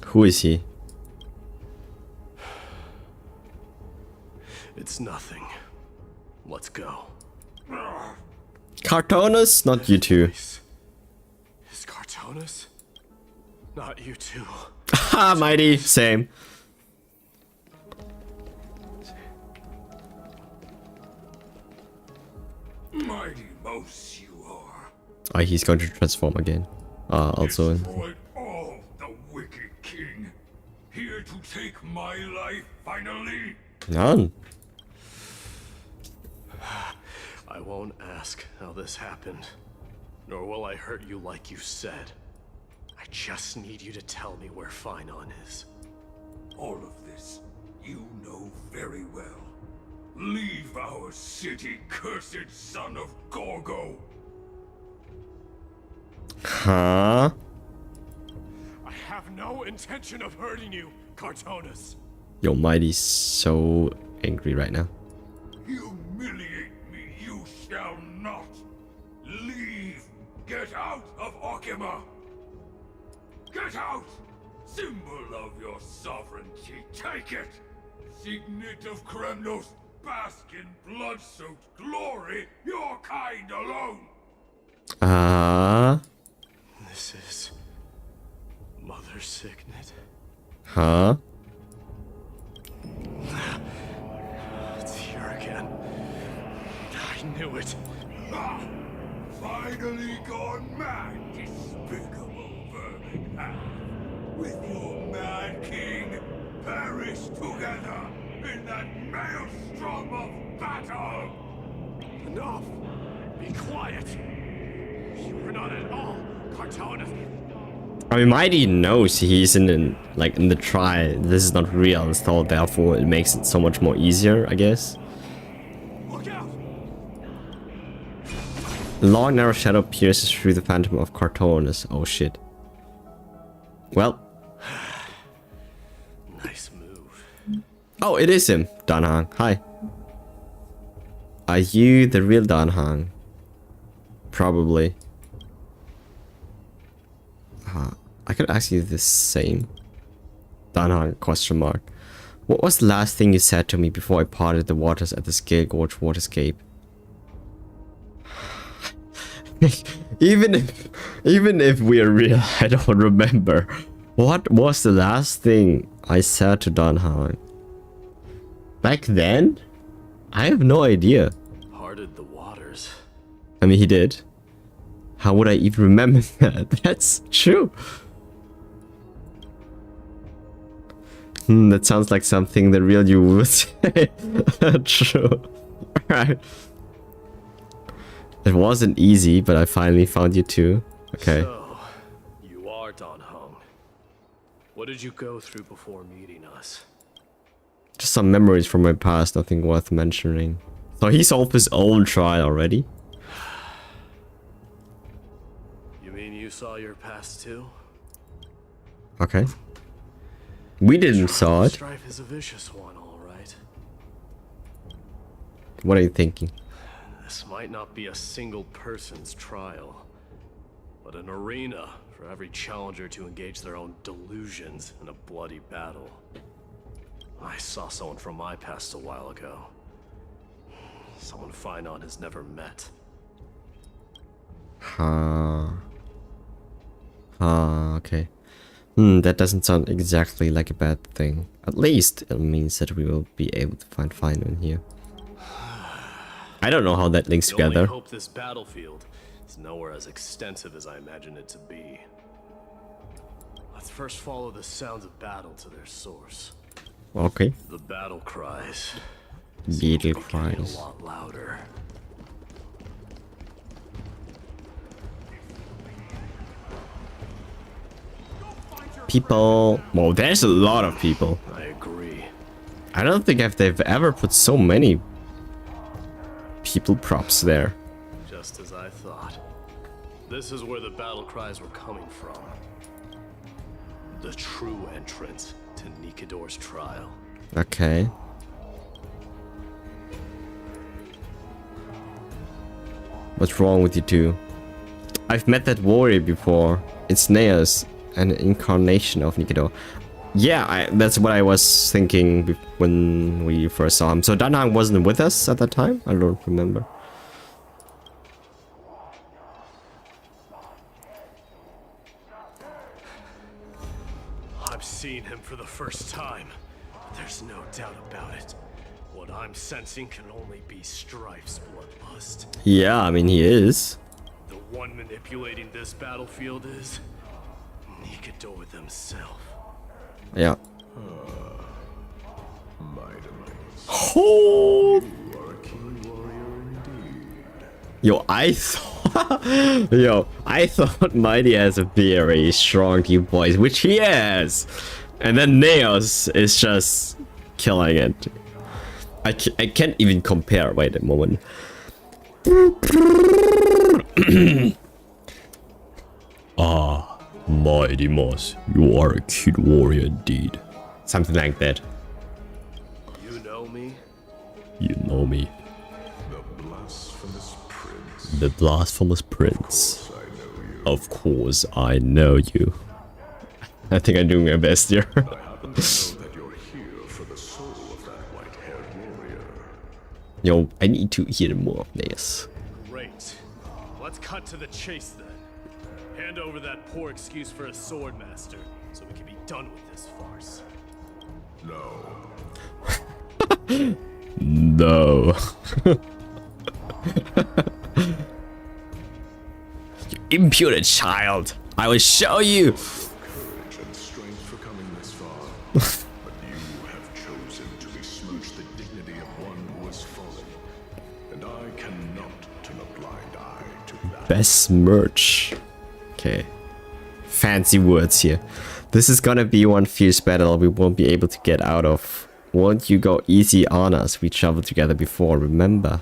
Who is he? It's nothing. Let's go. Cartonus? Not you two. Is Cartonus? Not you two. Ha, Mighty. Same. Mighty mouse you are. Oh, he's going to transform again. Also. Destroyed all the wicked king. Here to take my life finally. None. I won't ask how this happened, nor will I hurt you like you said. I just need you to tell me where Finon is. All of this you know very well. Leave our city, cursed son of Gorgo. Huh? I have no intention of hurting you, Cartonus. Yo, Mighty's so angry right now. Humiliate me, you shall not. Leave. Get out of Okima. Get out! Symbol of your sovereignty, take it! Signet of Kremnos, bask in blood-soaked glory, your kind alone! This is... Mother's signet? Huh? It's here again. I knew it. Ah! Finally gone mad, despicable vermin! With your mad king, perish together in that maelstrom of battle! Enough! Be quiet! You were not at all, Cartonus. I mean, Mighty knows he's in the trial. This is not real, so therefore it makes it so much more easier, I guess. Look out! Long narrow shadow pierces through the phantom of Cartonus. Oh shit. Well. Nice move. Oh, it is him. Danhang. Hi. Are you the real Danhang? Probably. I could ask you the same. Danhang, question mark. What was the last thing you said to me before I parted the waters at the Scale Gorge waterscape? even if we're real, I don't remember. What was the last thing I said to Danhang? Back then? I have no idea. Parted the waters. I mean, he did. How would I even remember that? That's true. That sounds like something the real you would say. True. Alright. It wasn't easy, but I finally found you too. Okay. So, you are Danhang. What did you go through before meeting us? Just some memories from my past, nothing worth mentioning. So he solved his own trial already? You mean you saw your past too? Okay. We didn't saw it. Strife is a vicious one, all right. What are you thinking? This might not be a single person's trial, but an arena for every challenger to engage their own delusions in a bloody battle. I saw someone from my past a while ago. Someone Finon has never met. Okay. That doesn't sound exactly like a bad thing. At least it means that we will be able to find Finon here. I don't know how that links I together. only hope this battlefield is nowhere as extensive as I imagine it to be. Let's first follow the sounds of battle to their source. Okay. The battle cries. Battle A cries. lot louder. People. Well, there's a lot of people. I agree. I don't think they've ever put so many people props there. Just as I thought. This is where the battle cries were coming from. The true entrance to Nikador's trial. Okay. What's wrong with you two? I've met that warrior before. It's Neos, an incarnation of Nikador. Yeah, that's what I was thinking when we first saw him. So Danhang wasn't with us at that time? I don't remember. I'm seeing him for the first time. There's no doubt about it. What I'm sensing can only be Strife's bloodlust. Yeah, I mean, he is. The one manipulating this battlefield is Nikador themselves. Yeah. Oh. Yo, I thought Mighty has a very strong deep voice, which he has, and then Neos is just killing it. I can't even compare. Wait a moment. Ah, Mighty Moss, you are a cute warrior indeed. Something like that. You know me? You know me. The blasphemous prince. The blasphemous prince. Of course I know you. I think I'm doing my best here. I happen to know that you're here for the soul of that white-haired warrior. Yo, I need to hear more of this. Great. Let's cut to the chase then. Hand over that poor excuse for a sword master, so we can be done with this farce. No. No. You impudent child. I will show you. Courage and strength for coming this far. But you have chosen to besmirch the dignity of one who has fallen. And I cannot turn a blind eye to that. Besmirch. Okay. Fancy words here. This is gonna be one fierce battle we won't be able to get out of. Won't you go easy on us? We traveled together before, remember?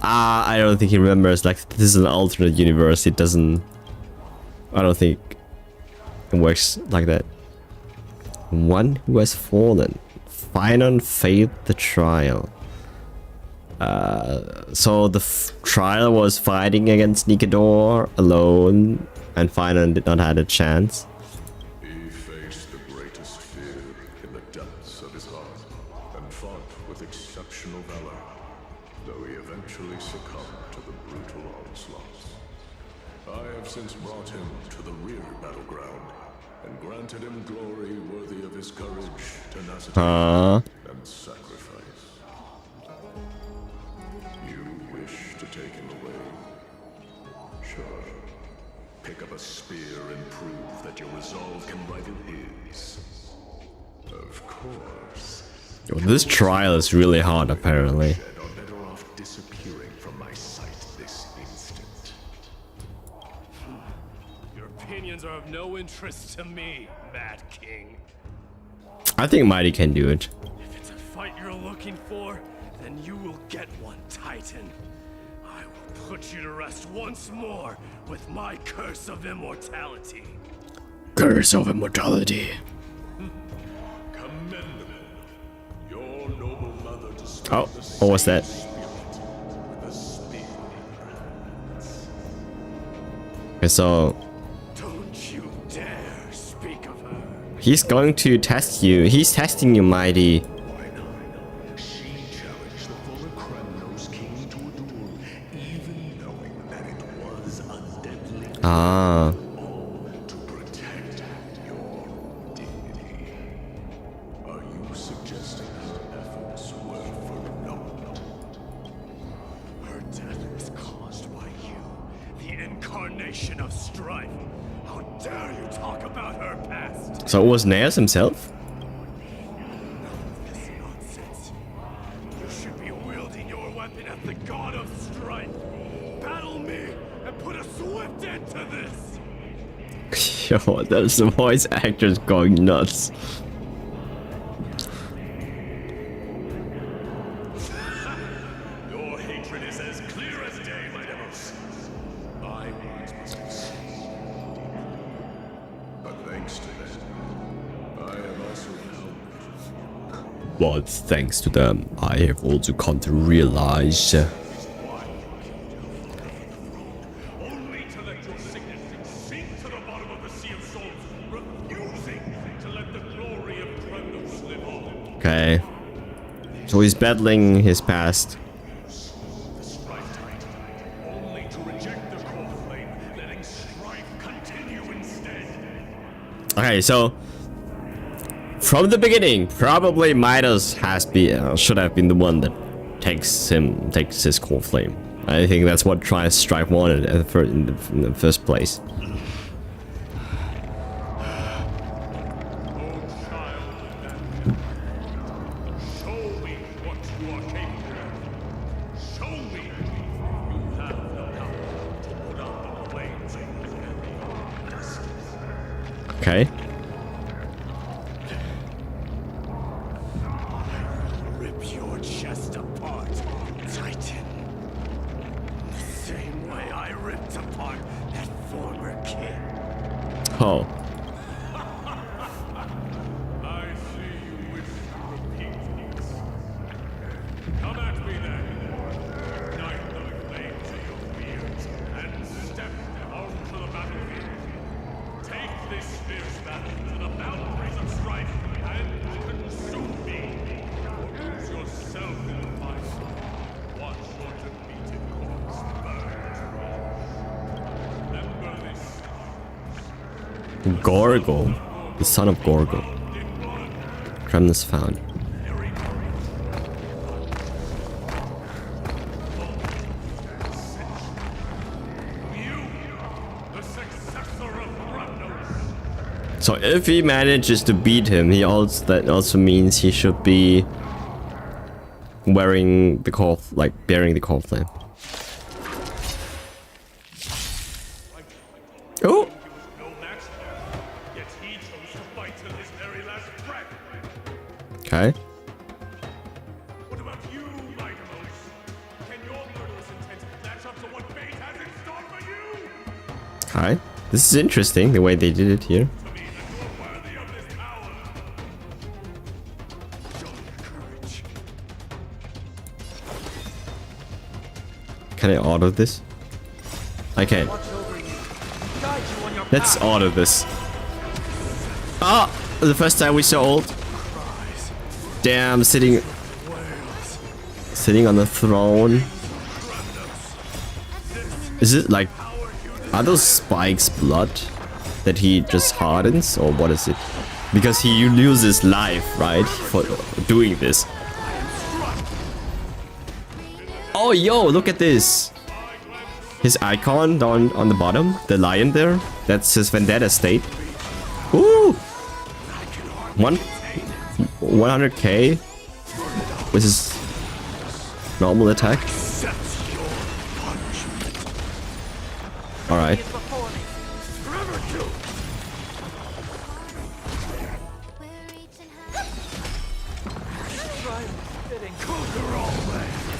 Ah, I don't think he remembers. Like, this is an alternate universe. It doesn't... I don't think it works like that. One who has fallen. Finon failed the trial. So the trial was fighting against Nikador alone. and finally did not have a chance. He faced the greatest fear in the depths of his heart and fought with exceptional valor, though he eventually succumbed to the brutal onslaughts. I have since brought him to the rear battleground and granted him glory worthy of his courage, tenacity, and sacrifice. You wish to take him away? Sure. Pick up a spear and prove that your resolve can rival his. Of course. Yo, this trial is really hard, apparently. Are better off disappearing from my sight this instant. Your opinions are of no interest to me, Mad King. I think Mighty can do it. If it's a fight you're looking for, then you will get one, Titan. I will put you to rest once more with my curse of immortality. Curse of immortality. Commendable. Your noble mother displayed Oh, what was that? the spear. Okay, so Don't you dare speak of her. he's going to test you. He's testing you, Mighty. Why not? She challenged the former Kremnos king to a duel, even knowing that it was a deadly Ah. to protect your dignity. Are you suggesting her efforts were for naught? Her death was caused by you, the incarnation of strife. How dare you talk about her past? So it was Naeus himself? This nonsense. You should be wielding your weapon as the god of strife. Battle me and put a swift end to this. Yo, there's the voice actors going nuts. Your hatred is as clear as day, my devils. My words must be deeply. But thanks to them, I have also helped. But thanks to them, I have also come to realize. Only to let your signet sink to the bottom of the sea of souls, refusing to let the glory of Kremnos live on. Okay. So he's battling his past. Only to reject the core flame, letting strife continue instead. Okay, so from the beginning, probably Midas should have been the one that takes his core flame. I think that's what Strife wanted in the first place. Okay. Rip your chest apart, Titan. The same way I ripped apart that former king. Oh. I see you wish to repeat this. Come at me then. Ignite the flames of your fears and step onto the battlefield. Take this fierce battle to the boundaries of strife and consume me. Or lose yourself in the fight. Watch your defeated corpse burn to ash. Remember this. Gorgo. The son of Gorgo. Kremnos found. So if he manages to beat him, that also means he should be wearing the core, bearing the core flame. Oh. Okay. What about you, Mightimos? Can your murderous intent match up to what fate has in store for you? Okay. This is interesting, the way they did it here. To me, that you are worthy of this power. Show your courage. Can I auto this? I can. Watch over you. Guide you on Let's order this. Ah, the first time we saw ult. Damn, sitting on the throne. Is it like, are those spikes blood that he just hardens, or what is it? Because he loses life, right, for doing this. Oh, yo, look at this. His icon down on the bottom, the lion there, that's his vendetta state. Ooh! 100k with his normal attack. Alright.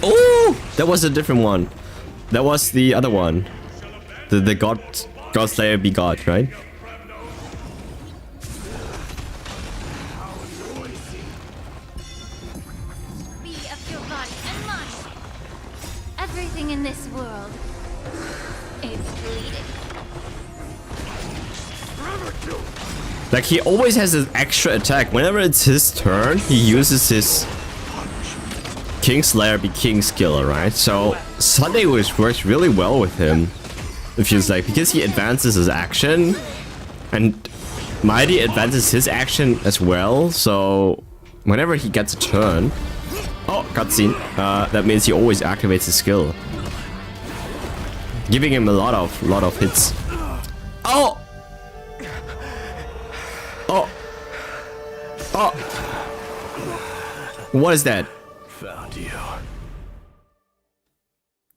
Oh! That was a different one. That was the other one. The God Slayer be God, right? Be of your body and mind. Everything in this world is bleeding. Like, he always has an extra attack. Whenever it's his turn, he uses his Kingslayer be King skill, right? So Sunday works really well with him. It feels like, because he advances his action, and Mighty advances his action as well. So whenever he gets a turn, oh, cutscene. That means he always activates his skill, giving him a lot of hits. Oh. Oh. Oh. What is that? Found you.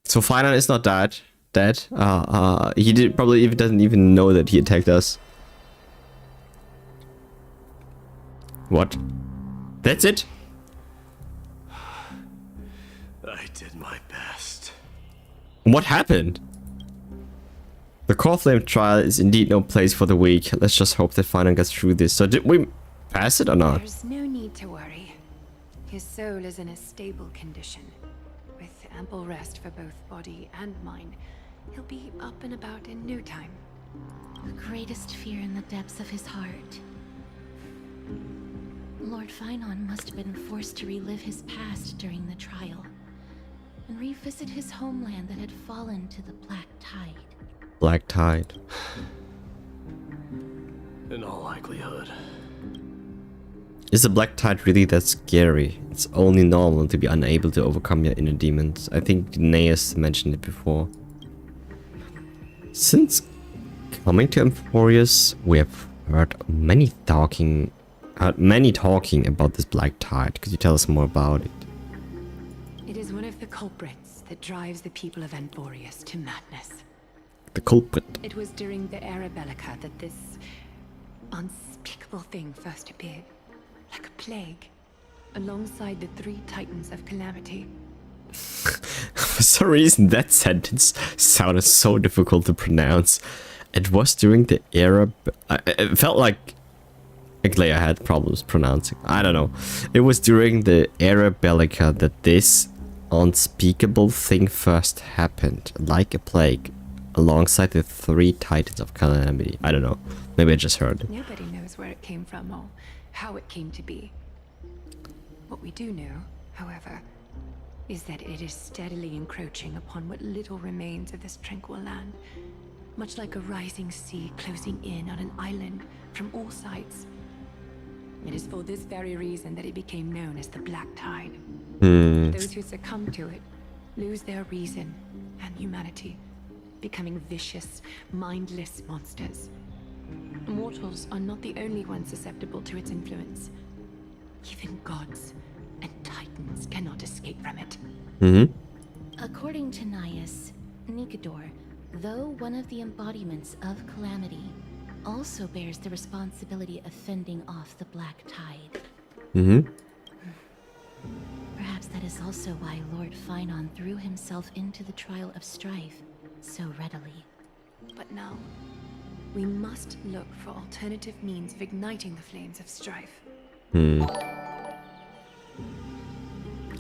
So Finan is not dead. He probably even doesn't even know that he attacked us. What? That's it? I did my best. What happened? The core flame trial is indeed no place for the weak. Let's just hope that Finan gets through this. So did we pass it or not? There's no need to worry. His soul is in a stable condition. With ample rest for both body and mind, he'll be up and about in no time. The greatest fear in the depths of his heart. Lord Finan must have been forced to relive his past during the trial, and revisit his homeland that had fallen to the Black Tide. Black Tide. In all likelihood. Is the Black Tide really that scary? It's only normal to be unable to overcome your inner demons. I think Naeus mentioned it before. Since coming to Emphorius, we have heard many talking about this Black Tide. Could you tell us more about it? It is one of the culprits that drives the people of Emphorius to madness. The culprit. It was during the Era Bellica that this unspeakable thing first appeared, like a plague, alongside the three titans of calamity. For some reason, that sentence sounded so difficult to pronounce. It was during the Era... it felt like Leia had problems pronouncing. I don't know. It was during the Era Bellica that this unspeakable thing first happened, like a plague, alongside the three titans of calamity. I don't know. Maybe I just heard it. Nobody knows where it came from or how it came to be. What we do know, however, is that it is steadily encroaching upon what little remains of this tranquil land, much like a rising sea closing in on an island from all sides. It is for this very reason that it became known as the Black Tide. Those who succumb to it lose their reason and humanity, becoming vicious, mindless monsters. Mortals are not the only ones susceptible to its influence. Even gods and titans cannot escape from it. According to Naeus, Nikador, though one of the embodiments of calamity, also bears the responsibility of fending off the Black Tide. Perhaps that is also why Lord Finan threw himself into the trial of strife so readily. But now, we must look for alternative means of igniting the flames of strife.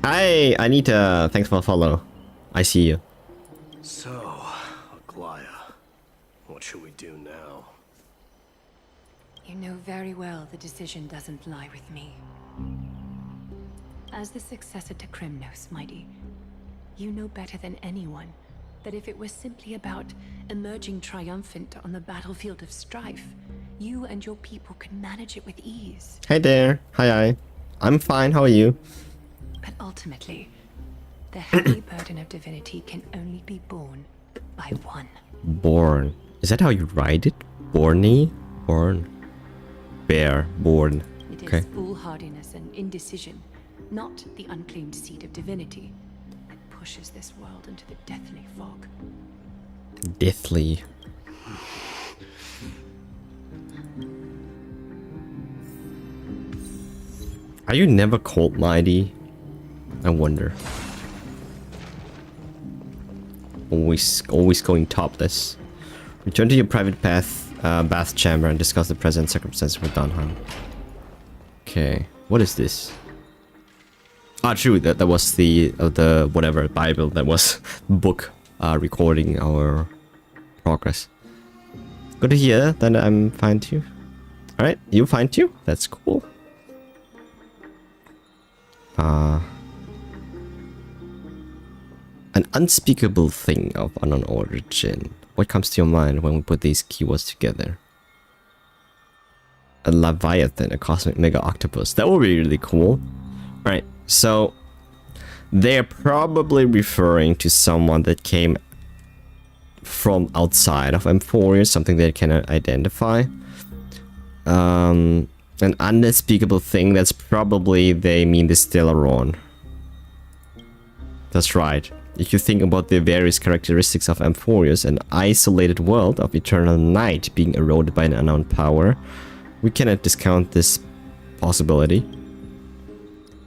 Hi, Anita. Thanks for the follow. I see you. So, Aglaya, what should we do now? know very well the decision doesn't lie with me. As the successor to Kremnos, Mighty, you know better than anyone that if it was simply about emerging triumphant on the battlefield of strife, you and your people could manage it with ease. Hey there. Hi. I'm fine. How are you? But ultimately, the heavy burden of divinity can only be borne by one. Born. Is that how you write it? Borny? Born. Bear. Born. It Okay. is foolhardiness and indecision, not the unclaimed seed of divinity, that pushes this world into the deathly fog. Deathly. Are you never cold, Mighty? I wonder. Always going topless. Return to your private bath chamber and discuss the present circumstances with Donhan. Okay, what is this? Ah, true. That was the whatever Bible that was book recording our progress. Good to hear that I'm fine too. All right, you fine too? That's cool. An unspeakable thing of unknown origin. What comes to your mind when we put these keywords together? A Leviathan, a cosmic mega octopus. That would be really cool. Alright, so they're probably referring to someone that came from outside of Emphoria, something they cannot identify. An unspeakable thing, that's probably they mean the Stellaron. That's right. If you think about the various characteristics of Amphorius, an isolated world of eternal night being eroded by an unknown power, we cannot discount this possibility.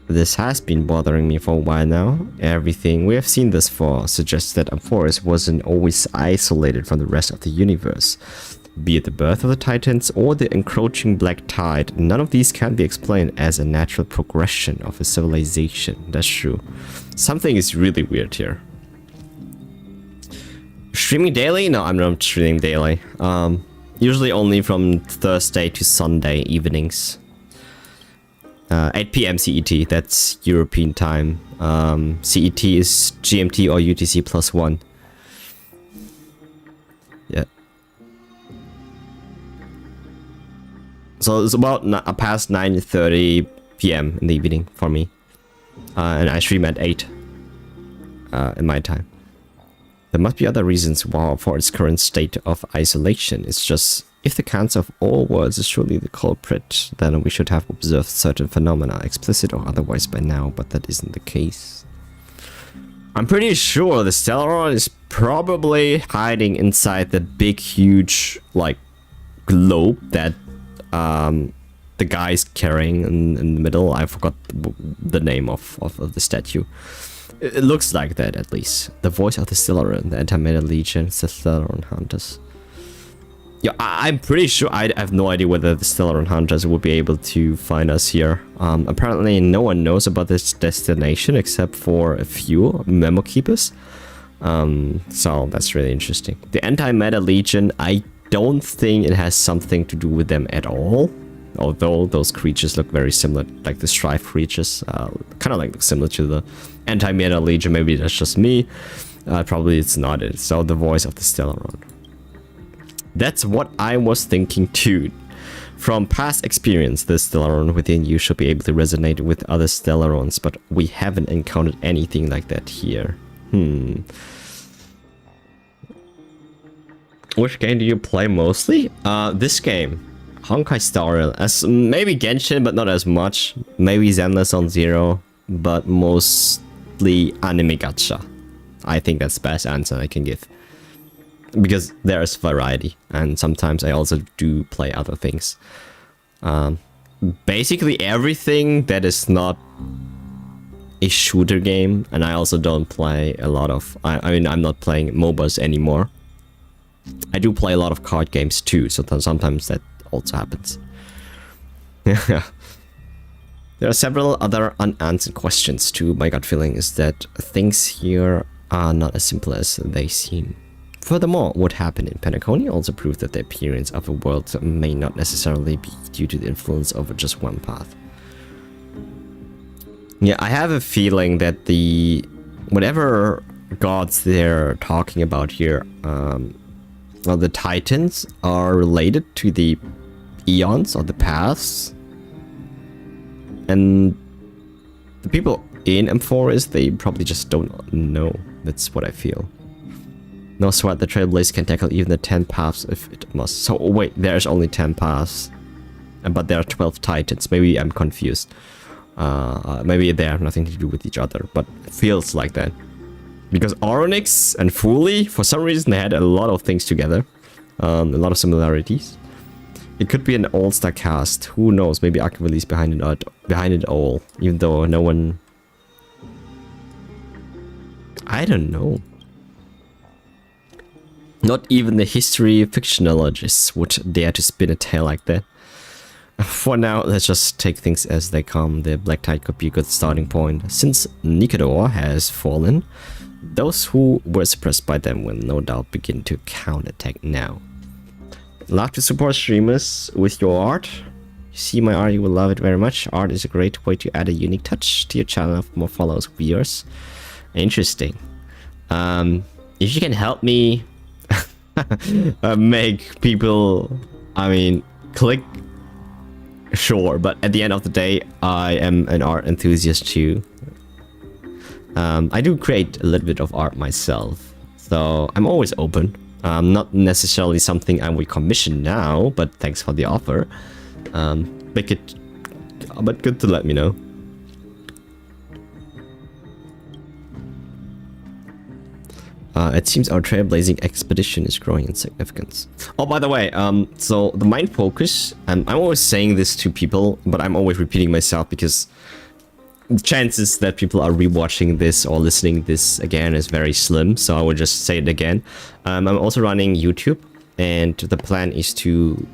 This has been bothering me for a while now. Everything we have seen thus far suggests that Amphorius wasn't always isolated from the rest of the universe. Be it the birth of the Titans or the encroaching black tide, none of these can be explained as a natural progression of a civilization. That's true. Something is really weird here. Streaming daily? No, I'm not streaming daily. Usually only from Thursday to Sunday evenings. 8 PM CET, that's European time. CET is GMT or UTC +1. Yeah. So it's about past 9:30 PM in the evening for me. And I stream at 8 in my time. There must be other reasons for its current state of isolation. It's just, if the cancer of all worlds is surely the culprit, then we should have observed certain phenomena, explicit or otherwise by now, but that isn't the case. I'm pretty sure the Stellaron is probably hiding inside the big, huge, like, globe that the guy's carrying in the middle. I forgot the name of the statue. It looks like that, at least. The voice of the Stellaron, the Anti-Meta Legion, the Stellaron Hunters. Yeah, I'm pretty sure. I have no idea whether the Stellaron Hunters will be able to find us here. Apparently, no one knows about this destination except for a few memo keepers. So that's really interesting. The Anti-Meta Legion, I don't think it has something to do with them at all. Although those creatures look very similar, like the Strife creatures, kind of like similar to the Anti-Meta Legion. Maybe that's just me. Probably it's not it. So the voice of the Stellaron. That's what I was thinking too. From past experience, the Stellaron within you should be able to resonate with other Stellarons, but we haven't encountered anything like that here. Which game do you play mostly? This game. Honkai Star Rail, as maybe Genshin, but not as much. Maybe Zenless on Zero, but mostly anime gacha. I think that's the best answer I can give. Because there's variety, and sometimes I also do play other things. Basically everything that is not a shooter game, and I also don't play a lot of... I mean, I'm not playing MOBAs anymore. I do play a lot of card games too, so sometimes that also happens. There are several other unanswered questions too. My gut feeling is that things here are not as simple as they seem. Furthermore, what happened in Penacony also proved that the appearance of a world may not necessarily be due to the influence of just one path. Yeah, I have a feeling that the whatever gods they're talking about here, well, the Titans are related to the eons or the paths, and the people in M4 they probably just don't know. That's what I feel. No sweat, the Trailblazer can tackle even the 10 paths if it must. So, oh wait, there's only 10 paths. But there are 12 Titans. Maybe I'm confused. Maybe they have nothing to do with each other, but it feels like that. Because Oronix and Fuli, for some reason, they had a lot of things together. A lot of similarities. It could be an all-star cast. Who knows? Maybe Akavali's behind it all. Even though no one... I don't know. Not even the history fictionologists would dare to spin a tale like that. For now, let's just take things as they come. The Black Tide could be a good starting point. Since Nikador has fallen, those who were suppressed by them will no doubt begin to counterattack now. Love to support streamers with your art. You see my art, you will love it very much. Art is a great way to add a unique touch to your channel for more followers, viewers. Interesting. If you can help me make people, click, sure, but at the end of the day, I am an art enthusiast too. I do create a little bit of art myself, so I'm always open. Not necessarily something I would commission now, but thanks for the offer. Make it, but good to let me know. It seems our trailblazing expedition is growing in significance. Oh, by the way, so the mind focus, I'm always saying this to people, but I'm always repeating myself because the chances that people are rewatching this or listening this again is very slim, so I will just say it again. I'm also running YouTube, and the plan is to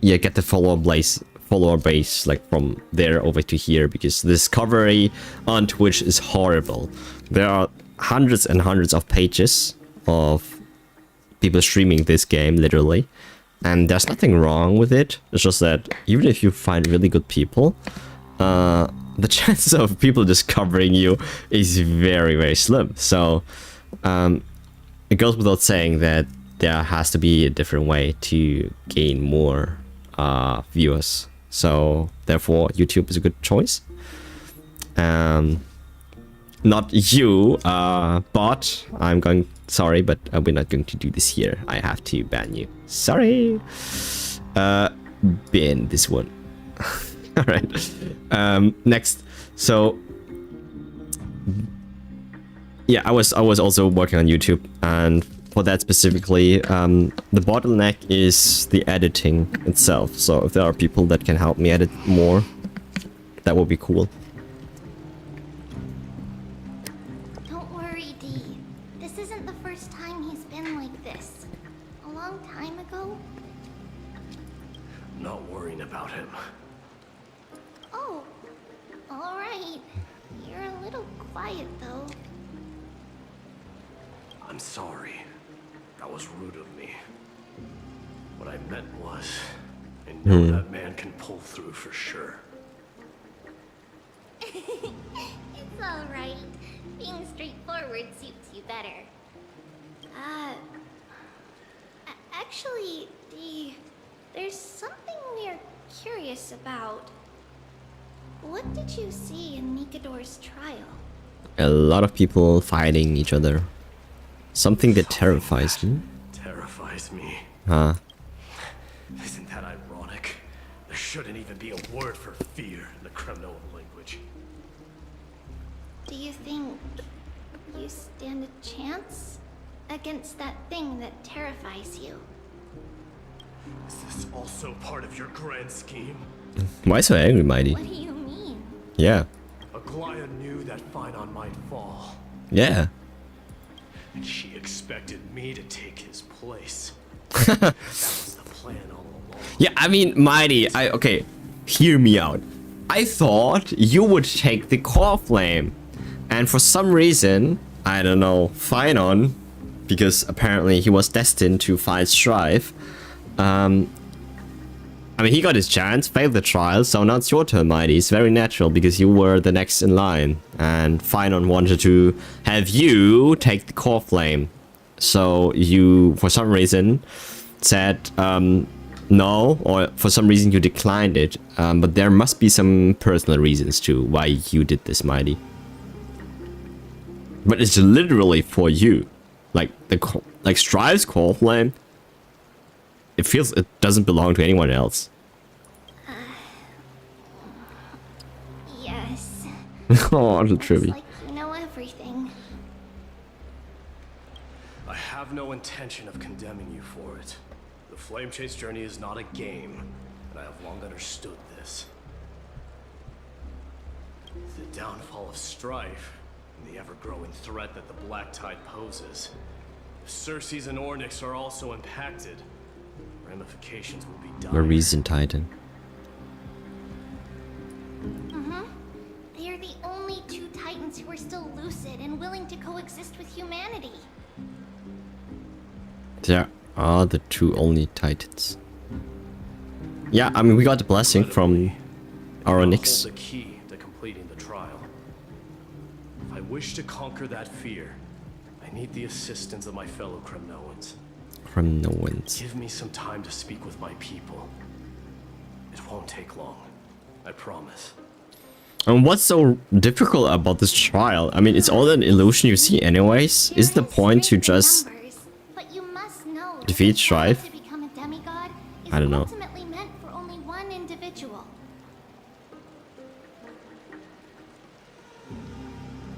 get the follower base like from there over to here, because the discovery on Twitch is horrible. There are hundreds and hundreds of pages of people streaming this game, literally, and there's nothing wrong with it. It's just that even if you find really good people, the chances of people discovering you is very, very slim. So it goes without saying that there has to be a different way to gain more viewers. So therefore, YouTube is a good choice. Not you, bot. Sorry, but we're not going to do this here. I have to ban you. Sorry. Ban this one. All right. Next. So, yeah, I was also working on YouTube, and for that specifically, the bottleneck is the editing itself. So if there are people that can help me edit more, that would be cool. Don't worry, D. This isn't the first time he's been like this. A long time ago. I'm not worrying about him. Oh, all right. You're a little quiet, though. I'm sorry. That was rude of me. What I meant was, I know that man can pull through for sure. It's all right. Being straightforward suits you better. Actually, there's something we're curious about. What did you see in Nikador's trial? A lot of people fighting each other. Something that terrifies me. Terrifies me. Huh? Isn't that ironic? There shouldn't even be a word for fear in the Kremnoan language. Do you think you stand a chance against that thing that terrifies you? Is this also part of your grand scheme? Why so angry, Mighty? What do you mean? Yeah. Aglaya knew that Phynon might fall. Yeah. And she expected me to take his place. That was the plan all along. Yeah, I mean, Mighty, okay, hear me out. I thought you would take the core flame. And for some reason, I don't know, Phynon, because apparently he was destined to fight Strife. I mean, he got his chance, failed the trial, so now it's your turn, Mighty. It's very natural because you were the next in line, and Phynon wanted to have you take the core flame. So you, for some reason, said no, or for some reason you declined it. But there must be some personal reasons too why you did this, Mighty. But it's literally for you, like Strife's core flame. It feels it doesn't belong to anyone else. Yes. Oh, little Tribby. Like you know everything. I have no intention of condemning you for it. The Flame Chase journey is not a game, and I have long understood this. The downfall of Strife, and the ever-growing threat that the Black Tide poses. If Circes and Ornyx are also impacted, ramifications will be dire. A reason, Titan. They are the only two Titans who are still lucid and willing to coexist with humanity. There are the two only Titans. Yeah, I mean, we got the blessing from Ornyx. The key to completing the trial. If I wish to conquer that fear, I need the assistance of my fellow Kremnoans. Kremnoans. Give me some time to speak with my people. It won't take long. I promise. And what's so difficult about this trial? I mean, it's all an illusion you see anyways. Is the point to just But you must know defeat Strife? to become a demigod is I don't know. ultimately meant for only one individual.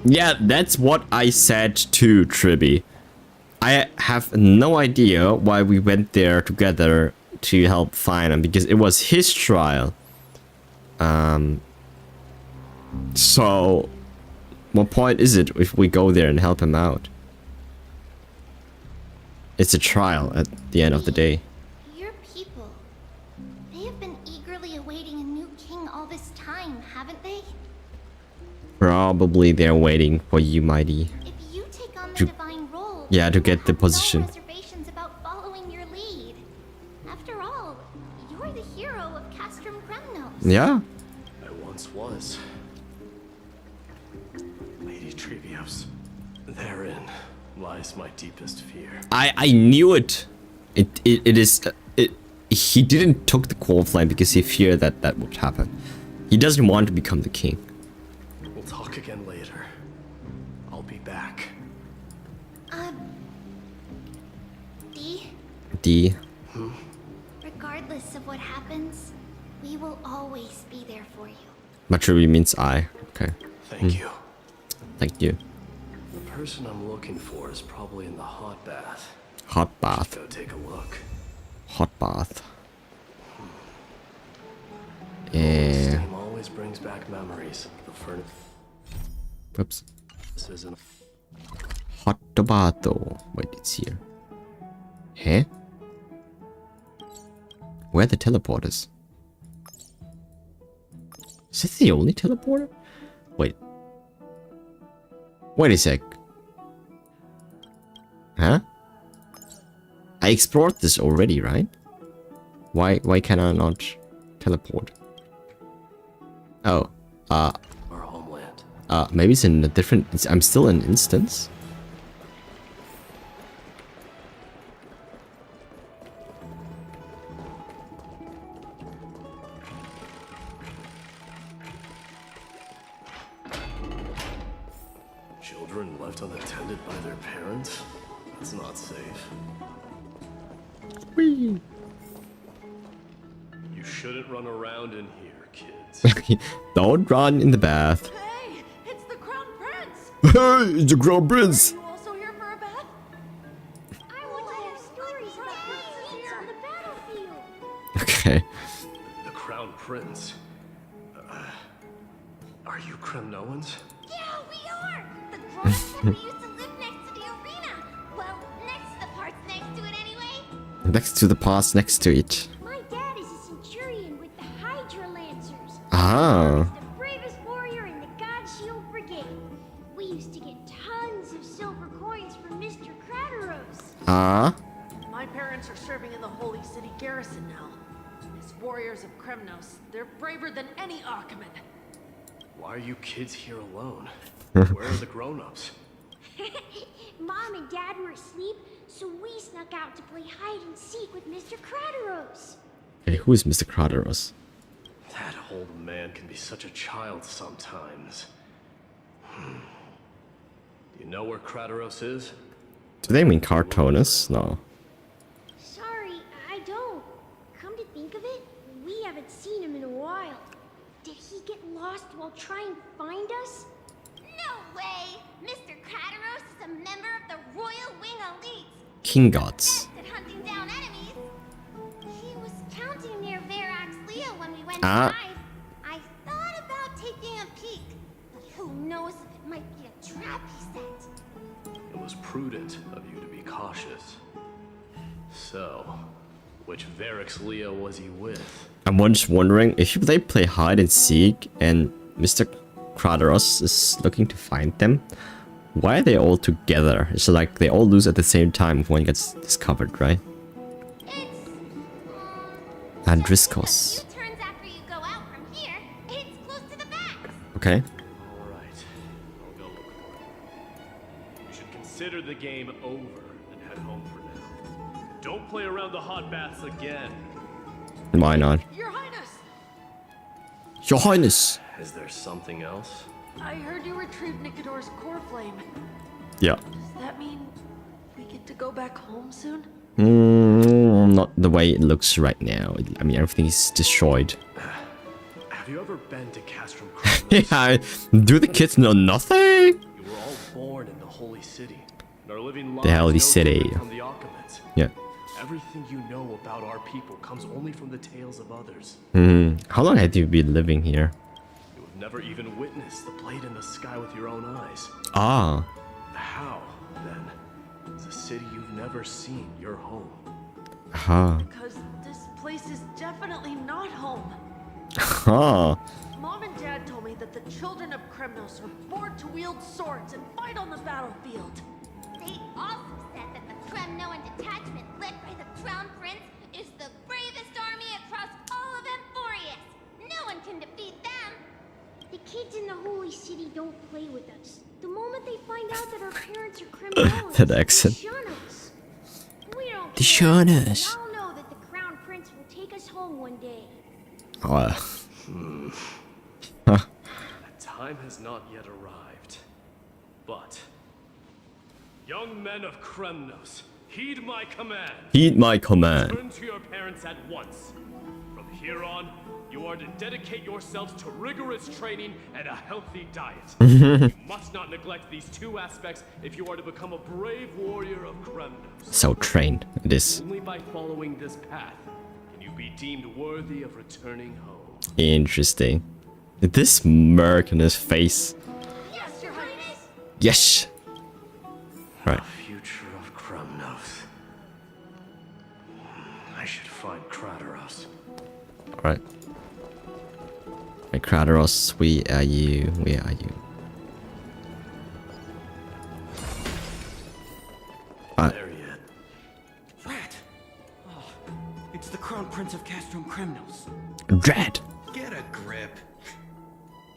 Yeah, that's what I said too, Tribby. I have no idea why we went there together to help find him, because it was his trial. So what point is it if we go there and help him out? It's a trial at the end of the day. Your people, they have been eagerly awaiting a new king all this time, haven't they? Probably they're waiting for you, Mighty. If you take on the To- divine role, Yeah, to you get the have position. No reservations about following your lead. After all, you're the hero of Castrum Kremnos. Yeah. I once was. Lady Trevios. Therein lies my deepest fear. I knew it. He didn't took the core flame because he feared that would happen. He doesn't want to become the king. We'll talk again later. I'll be back. Dee, D. regardless of what happens, we will always be there for you. Maturity means I. Okay. Thank you. Thank you. The person I'm looking for is probably in the hot bath. Hot bath. Go take a look. Hot bath. This Yeah. steam always brings back memories. The furnace Whoops. isn't. Hot tomato. Wait, it's here. Huh? Where are the teleporters? Is this the only teleporter? Wait. Wait a sec. Huh? I explored this already, right? Why can I not teleport? Oh, Our homeland. maybe it's in a different. I'm still in instance. Children left unattended by their parents? That's not safe. Whee! You shouldn't run around in here, kids. Don't run in the bath. Hey, it's the Crown Prince! Hey, it's the Crown Prince. You also here for a bath? I want to hear stories about princes on the battlefield. Okay. The Crown Prince. Are you Kremnoans? Yeah, we are! The dwarves that we used to live next to the arena! Well, next to the parts next to it anyway! Next to the pass next to it. My dad is a centurion with the Hydra Lancers. Ah. He's the bravest warrior in the God Shield Brigade. We used to get tons of silver coins from Mr. Crateros. Ah. My parents are serving in the Holy City garrison now. As warriors of Kremnos, they're braver than any Archiman. Why are you kids here alone? Where are the grown-ups? Mom and Dad were asleep, so we snuck out to play hide and seek with Mr. Crateros. Okay, who is Mr. Crateros? That old man can be such a child sometimes. You know where Crateros is? Do they mean Cartonus? No. Sorry, I don't. Come to think of it, we haven't seen him in a while. Did he get lost while trying to find us? No way! Mr. Crateros is a member of the Royal Wing Elite. King Gods. Best at hunting down enemies. He was counting near Verax Leo when we went Ah. live. I thought about taking a peek, but who knows if it might be a trap he set. It was prudent of you to be cautious. So, which Verax Leo was he with? I'm just wondering if they play hide and seek and Mr. Crateros is looking to find them. Why are they all together? It's like they all lose at the same time if one gets discovered, right? It's Andriskos. few turns after you go out from here. It's close to the back. Okay. Alright, I'll go look for it. You should consider the game over and head home for now. Don't play around the hot baths again. Why not? Your Highness! Your Highness! Is there something else? I heard you retrieved Nicodor's core flame. Yeah. Does that mean we get to go back home soon? Not the way it looks right now. I mean, everything is destroyed. Have you ever been to Castrum Kremnos? Yeah, do the kids know nothing? You were all born in the Holy City. And are living lives Holy no City. different from the Archimans. Yeah. Everything you know about our people comes only from the tales of others. How long have you been living here? You have never even witnessed the blade in the sky with your own eyes. Ah. How, then, is a city you've never seen your home? Aha. Because this place is definitely not home. Huh. Mom and Dad told me that the children of Kremnos are born to wield swords and fight on the battlefield. They also said that the Kremnoan detachment led by the Crown Prince is the bravest army across all of Emphorius. No one can defeat them. The kids in the Holy City don't play with us. The moment they find out that our parents are criminals, That accent. they shun us. We don't They care. shun us. We all know that the Crown Prince will take us home one day. Oh. That time has not yet arrived. But, young men of Kremnos, heed my command. Heed my command. Turn to your parents at once. From here on, you are to dedicate yourselves to rigorous training and a healthy diet. You must not neglect these two aspects if you are to become a brave warrior of Kremnos. So trained. It is. Only by following this path can you be deemed worthy of returning home. Interesting. This smirk on his face. Yes, Your Highness! Yes. Right. Future of Kremnos. I should find Crateros. Alright. Hey, Crateros, where are you? Where are you? There yet. Rat! Oh, it's the Crown Prince of Castrum Kremnos. Dread. Get a grip.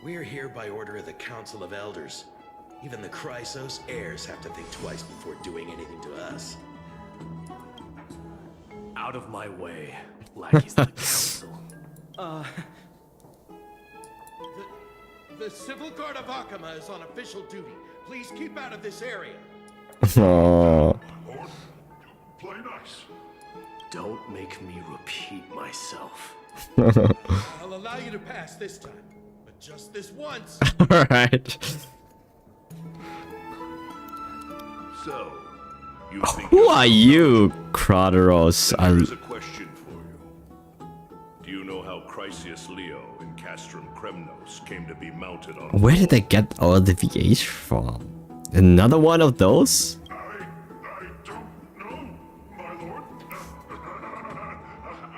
We're here by order of the Council of Elders. Even the Chrysos heirs have to think twice before doing anything to us. Out of my way, lackeys of the council. The Civil Guard of Akama is on official duty. Please keep out of this area. Oh. Lord, play nice. Don't make me repeat myself. I'll allow you to pass this time, but just this once. Alright. So, you think Who are you, Crateros? Here's a question for you. Do you know how Chrysius Leo in Castrum Kremnos came to be mounted on? Where did they get all the VH from? Another one of those? I don't know, my lord.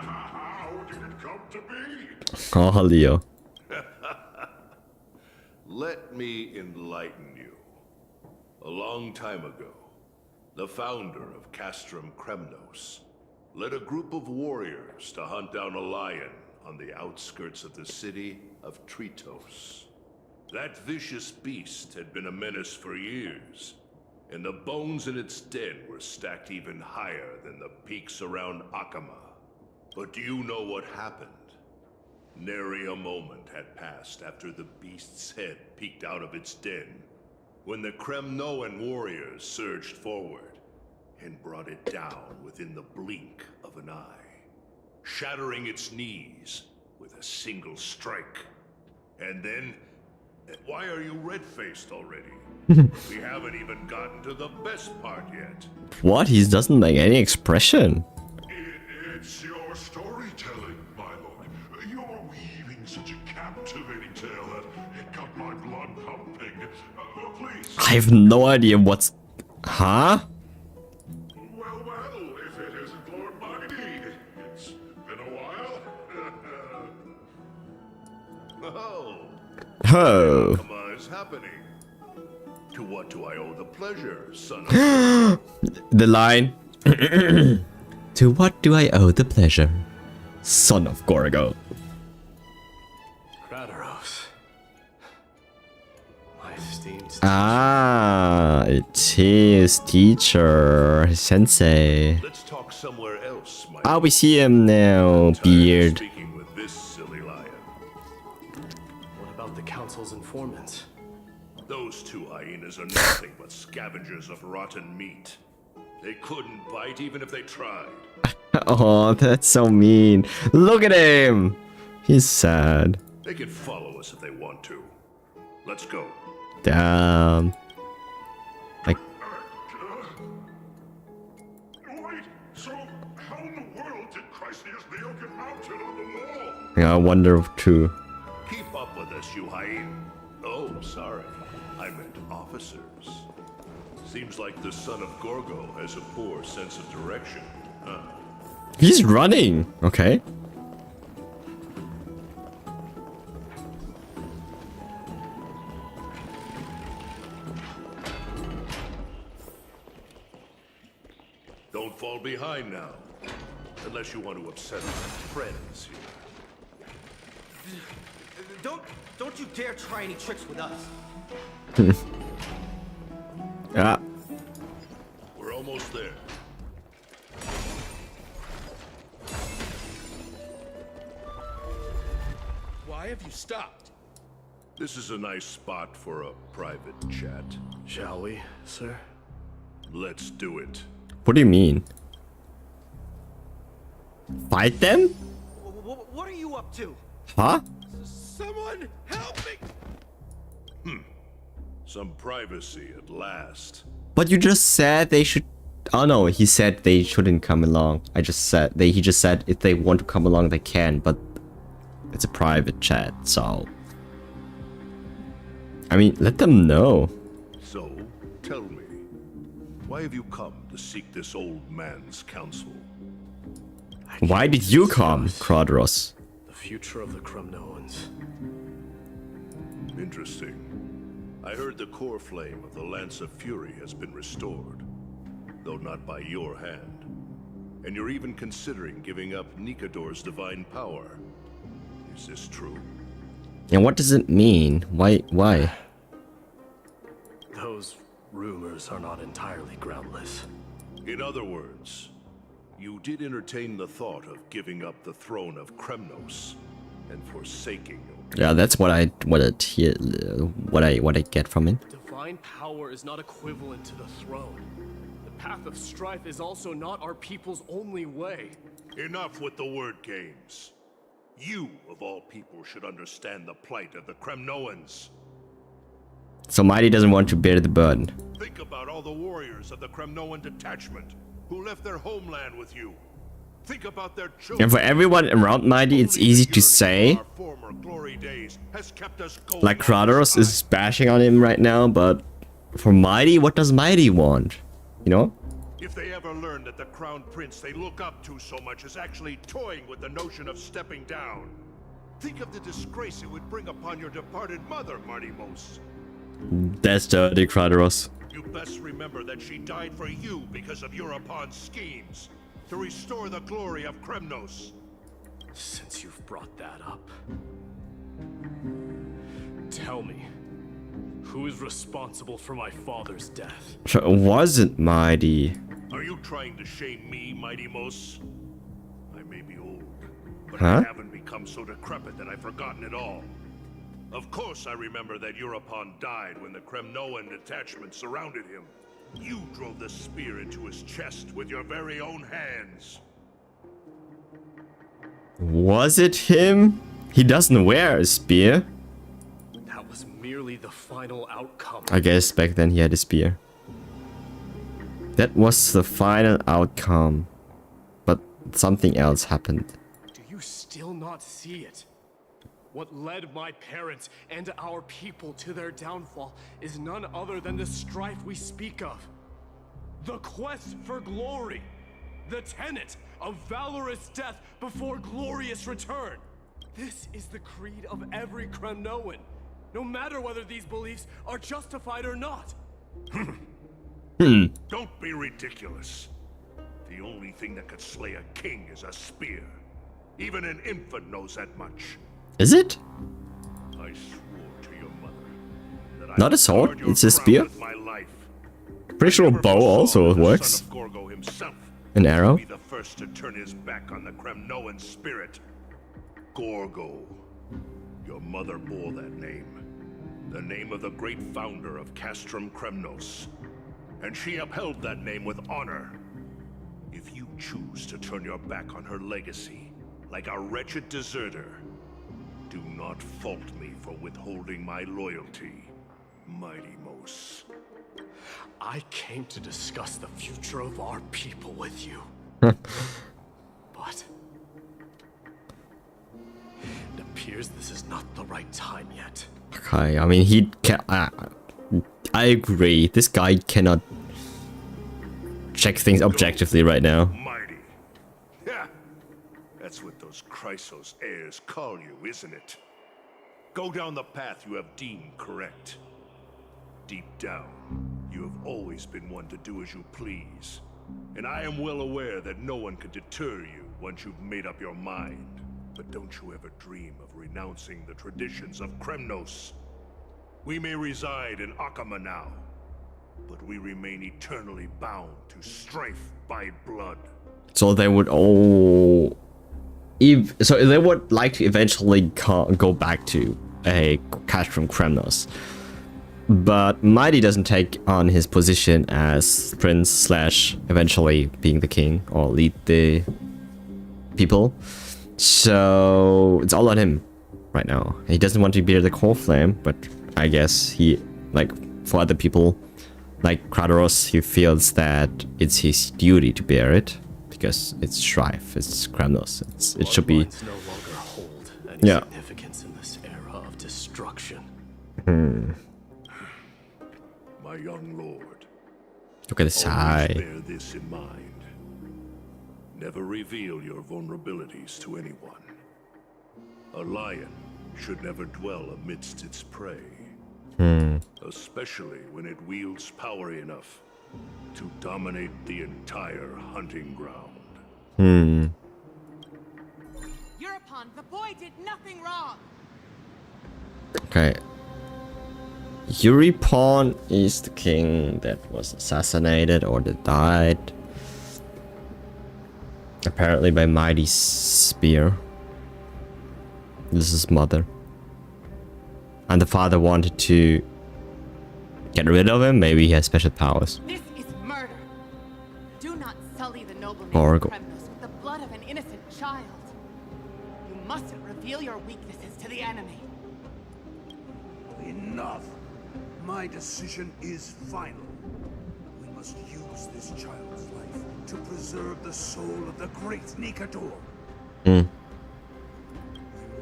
How did it come to be? Oh, Leo. Let me enlighten you. A long time ago, the founder of Castrum Kremnos led a group of warriors to hunt down a lion on the outskirts of the city of Tritos. That vicious beast had been a menace for years, and the bones in its den were stacked even higher than the peaks around Akama. But do you know what happened? Nary a moment had passed after the beast's head peeked out of its den, when the Kremnoan warriors surged forward and brought it down within the blink of an eye, shattering its knees with a single strike. And then, why are you red-faced already? We haven't even gotten to the best part yet. What? He doesn't make any expression. It's your storytelling, my lord. You're weaving such a captivating tale that it got my blood pumping. Please. I have no idea what's... Huh? Well, if it isn't Lord Mighty. It's been a while. Oh. Oh. What is happening? To what do I owe the pleasure, son of... The line. To what do I owe the pleasure, son of Gorgo? Kradaros. My esteemed Ah, it is teacher, sensei. Let's talk somewhere else, my... Ah, we see him now, beard. Speaking with this silly lion. What about the council's informants? Those two hyenas are nothing but scavengers of rotten meat. They couldn't bite even if they tried. Oh, that's so mean. Look at him. He's sad. They can follow us if they want to. Let's go. Damn. Like... Wait, so how in the world did Chrysius Leo get mounted on the wall? Yeah, I wonder too. Keep up with us, you hyena. Oh, sorry. I meant officers. Seems like the son of Gorgo has a poor sense of direction, huh? He's running. Okay. Don't fall behind now. Unless you want to upset my friends here. Don't you dare try any tricks with us. Ah. We're almost there. Why have you stopped? This is a nice spot for a private chat. Shall we, sir? Let's do it. What do you mean? Fight them? What are you up to? Huh? Someone help me! Some privacy at last. But you just said they should... Oh no, he said they shouldn't come along. I just said... He just said if they want to come along, they can, but... It's a private chat, so... I mean, let them know. So, tell me, why have you come to seek this old man's counsel? Why did you come, Kradaros? The future of the Kremnoans. Interesting. I heard the core flame of the Lance of Fury has been restored, though not by your hand. And you're even considering giving up Nikador's divine power. Is this true? And what does it mean? Why? Those rumors are not entirely groundless. In other words, you did entertain the thought of giving up the throne of Kremnos and forsaking. Yeah, that's what I get from it. Divine power is not equivalent to the throne. The path of strife is also not our people's only way. Enough with the word games. You, of all people, should understand the plight of the Kremnoans. So Mighty doesn't want to bear the burden. Think about all the warriors of the Kremnoan detachment who left their homeland with you. Think about their children. And for everyone around Mighty, it's easy to say. Like Kradaros is bashing on him right now, but for Mighty, what does Mighty want? You know? If they ever learn that the crown prince they look up to so much is actually toying with the notion of stepping down, think of the disgrace it would bring upon your departed mother, Martymos. That's dirty, Kradaros. You best remember that she died for you because of Europon's schemes. To restore the glory of Kremnos. Since you've brought that up, tell me, who is responsible for my father's death? So it wasn't Mighty. Are you trying to shame me, Mighty Mos? I may be old, but Huh? I haven't become so decrepit that I've forgotten it all. Of course I remember that Europon died when the Kremnoan detachment surrounded him. You drove the spear into his chest with your very own hands. Was it him? He doesn't wear a spear. That was merely the final outcome. I guess back then he had a spear. That was the final outcome. But something else happened. Do you still not see it? What led my parents and our people to their downfall is none other than the strife we speak of. The quest for glory. The tenet of valorous death before glorious return. This is the creed of every Kremnoan, no matter whether these beliefs are justified or not. Don't be ridiculous. The only thing that could slay a king is a spear. Even an infant knows that much. Is it? I swore to your mother that I Not a would sword, guard your it's a crown spear. with my life. Pretty sure a Never bow foresaw also the works. son of Gorgo himself An arrow? would be the first to turn his back on the Kremnoan spirit. Gorgo. Your mother bore that name. The name of the great founder of Castrum Kremnos. And she upheld that name with honor. If you choose to turn your back on her legacy, like a wretched deserter, do not fault me for withholding my loyalty, Mighty Mos. I came to discuss the future of our people with you. But it appears this is not the right time yet. Okay, I mean, he can. I agree. This guy cannot check things objectively right now. Mighty. Yeah, that's what those Chrysos heirs call you, isn't it? Go down the path you have deemed correct. Deep down, you have always been one to do as you please. And I am well aware that no one can deter you once you've made up your mind. But don't you ever dream of renouncing the traditions of Kremnos. We may reside in Akama now, but we remain eternally bound to strife by blood. So they would all... So they would like to eventually go back to a Castrum Kremnos. But Mighty doesn't take on his position as prince slash eventually being the king or lead the people. So it's all on him right now. He doesn't want to bear the core flame, but I guess he, like for other people, like Kratos, he feels that it's his duty to bear it because it's strife, it's Kremnos, it should be. Bloodlines no longer hold any significance in this era of destruction. My young lord, Look at this eye. always bear this in mind. Never reveal your vulnerabilities to anyone. A lion should never dwell amidst its prey. Especially when it wields power enough to dominate the entire hunting ground. Europon, the boy did nothing wrong. Okay. Euripon is the king that was assassinated or that died. Apparently by Mighty's spear. This is his mother. And the father wanted to get rid of him. Maybe he has special powers. This is murder. Do not sully the noble name Gorgo. of Kremnos with the blood of an innocent child. You mustn't reveal your weaknesses to the enemy. Enough! My decision is final. We must use this child's life to preserve the soul of the great Nikador. We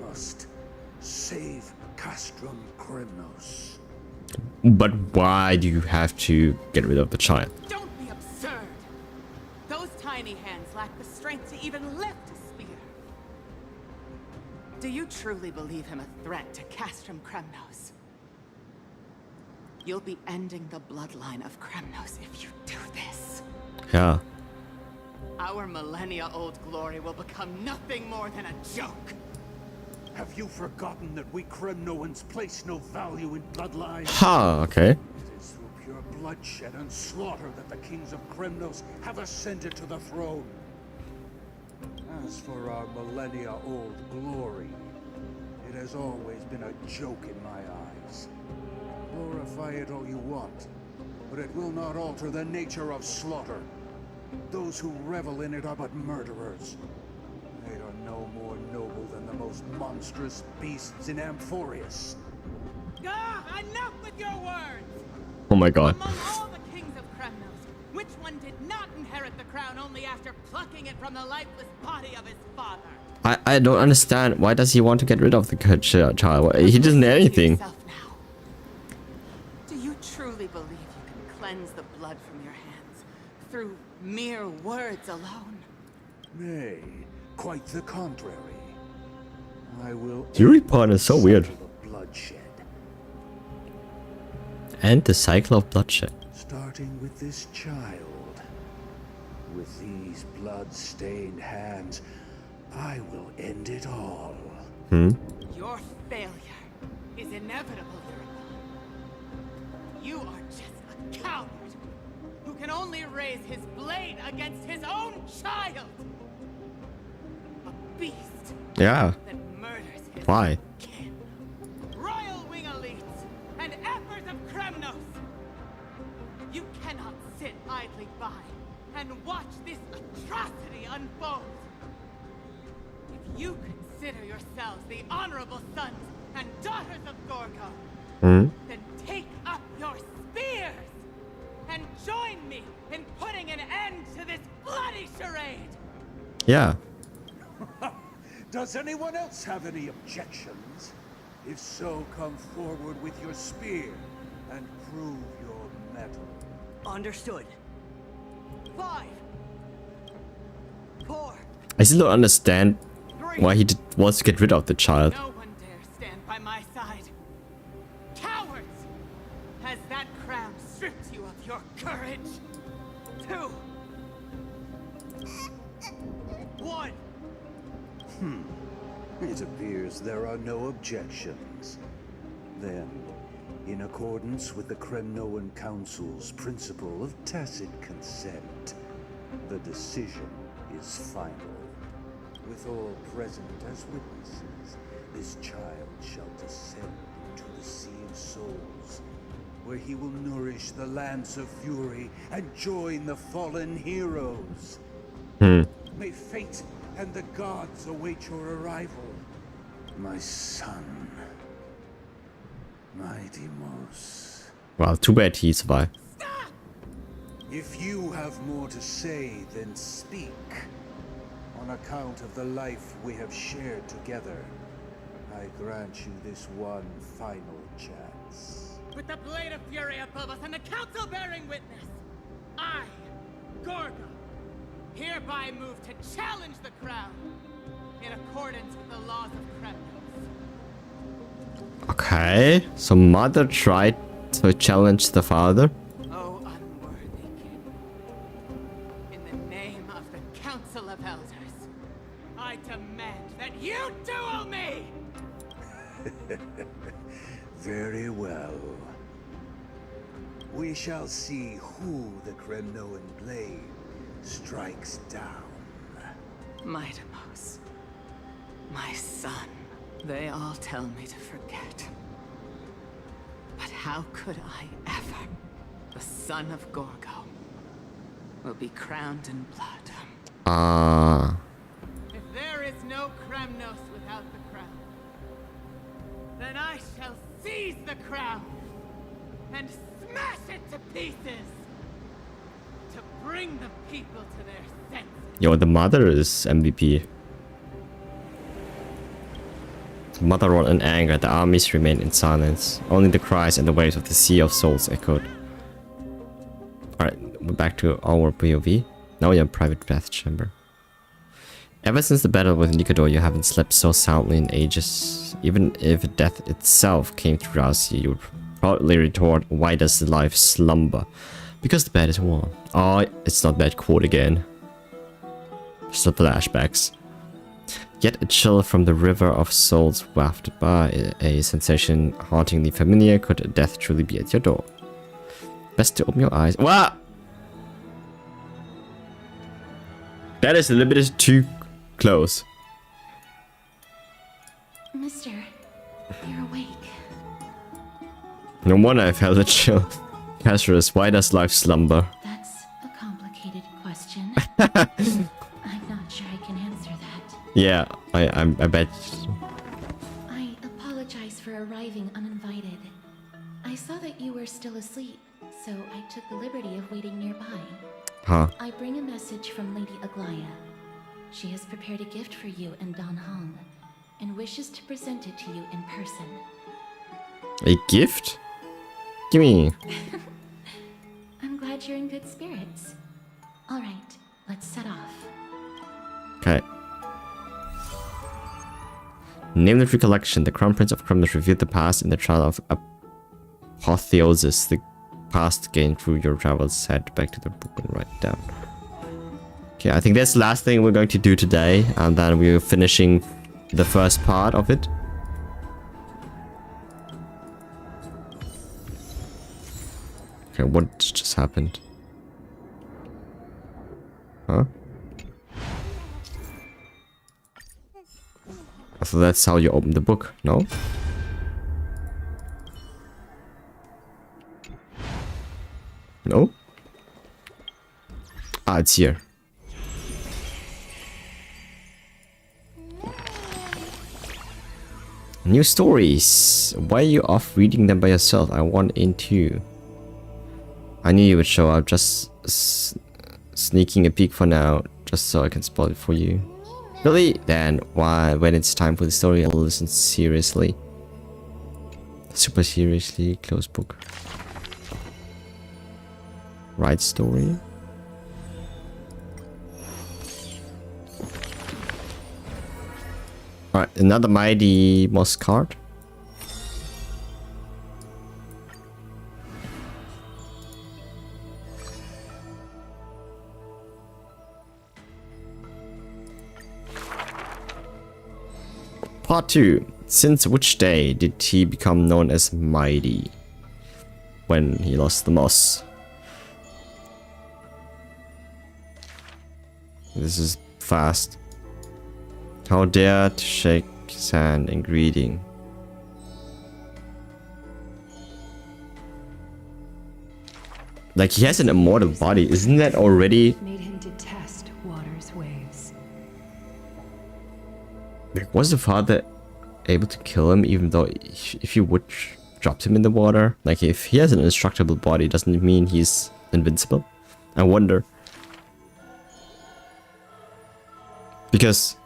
must save Castrum Kremnos. But why do you have to get rid of the child? Don't be absurd. Those tiny hands lack the strength to even lift a spear. Do you truly believe him a threat to Castrum Kremnos? You'll be ending the bloodline of Kremnos if you do this. Yeah. Our millennia-old glory will become nothing more than a joke. Have you forgotten that we Kremnoans place no value in bloodline? Ha, okay. It is through pure bloodshed and slaughter that the kings of Kremnos have ascended to the throne. As for our millennia-old glory, it has always been a joke in my eyes. Glorify it all you want, but it will not alter the nature of slaughter. Those who revel in it are but murderers. They are no more noble than the most monstrous beasts in Amphorius. Ah, enough with your words! Oh my god. Among all the kings of Kremnos, which one did not inherit the crown only after plucking it from the lifeless body of his father? I don't understand. Why does he want to get rid of the child? He doesn't know anything. Do you truly believe you can cleanse the blood from your hands through mere words alone? Nay, quite the contrary. I will Yuri part is so weird. bloodshed. And the cycle of bloodshed. Starting with this child. With these blood-stained hands, I will end it all. Your failure is inevitable, Yuri. You are just a coward who can only raise his blade against his own child. A beast. Yeah. That murders his Why? kin. Royal wing elites and emperors of Kremnos. You cannot sit idly by and watch this atrocity unfold. If you consider yourselves the honorable sons and daughters of Gorgo, then take up your spears and join me in putting an end to this bloody charade. Yeah. Does anyone else have any objections? If so, come forward with your spear and prove your mettle. Understood. 5, 4. I still don't understand why he wants to get rid of the child. No one dare stand by my side. Cowards! Has that crown stripped you of your courage? 2, 1. It appears there are no objections. Then, in accordance with the Kremnoan Council's principle of tacit consent, the decision is final. With all present as witnesses, this child shall descend into the Sea of Souls, where he will nourish the Lance of Fury and join the fallen heroes. May fate and the gods await your arrival, my son. My Deimos. Well, too bad he survived. If you have more to say, then speak. On account of the life we have shared together, I grant you this one final chance. With the blade of fury above us and the council bearing witness, I, Gorgo, hereby move to challenge the crown in accordance with the laws of Kremnos. Okay, so mother tried to challenge the father. Oh, unworthy king. In the name of the Council of Elders, I demand that you duel me! Very well. We shall see who the Kremnoan blade strikes down. My Deimos, my son, they all tell me to forget. But how could I ever, the son of Gorgo, will be crowned in blood? If there is no Kremnos without the crown, then I shall seize the crown and smash it to pieces to bring the people to their senses. Yo, the mother is MVP. The mother roared in anger. The armies remained in silence. Only the cries and the waves of the Sea of Souls echoed. Alright, we're back to our POV. Now we have a private death chamber. Ever since the battle with Nikador, you haven't slept so soundly in ages. Even if death itself came to rouse you, you'd proudly retort, why does the life slumber? Because the bed is warm. Oh, it's not that quote again. Just the flashbacks. Yet a chill from the river of souls wafted by, a sensation hauntingly familiar. Could death truly be at your door? Best to open your eyes. What? That is a little bit too close. Mister, you're awake. No wonder I felt a chill. Casserus, why does life slumber? That's a complicated question. I'm not sure I can answer that. Yeah, I bet. I apologize for arriving uninvited. I saw that you were still asleep, so I took the liberty of waiting nearby. Huh. I bring a message from Lady Aglaya. She has prepared a gift for you and Dan Hong, and wishes to present it to you in person. A gift? Gimme. I'm glad you're in good spirits. Alright, let's set off. Okay. Nameless recollection. The Crown Prince of Kremlis reviewed the past in the trial of apotheosis. The past gained through your travels. Head back to the book and write it down. Okay, I think that's the last thing we're going to do today, and then we're finishing the first part of it. Okay, what just happened? Huh? So that's how you open the book, no? No? Ah, it's here. New stories. Why are you off reading them by yourself? I want in too. I knew you would show up, just sneaking a peek for now, just so I can spoil it for you. Really? Then why, when it's time for the story, I'll listen seriously. Super seriously. Close book. Right story. Alright, another Mighty Moss card. Part 2. Since which day did he become known as Mighty? When he lost the moss. This is fast. How dare to shake his hand in greeting. Like, he has an immortal body. Isn't that already... Made him detest water's waves. Like, was the father able to kill him even though if you would drop him in the water? Like, if he has an indestructible body, doesn't it mean he's invincible? I wonder. Because...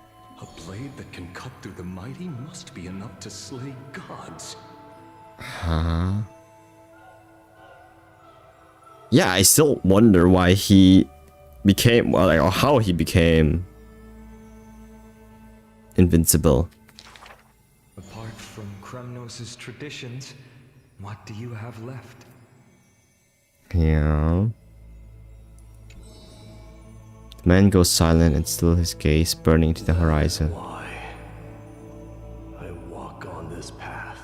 a blade that can cut through the mighty must be enough to slay gods. Huh? Yeah, I still wonder why he became, well, like, or how he became invincible. Apart from Kremnos' traditions, what do you have left? Yeah. The man goes silent and still his gaze burning to the horizon. Why? I walk on this path.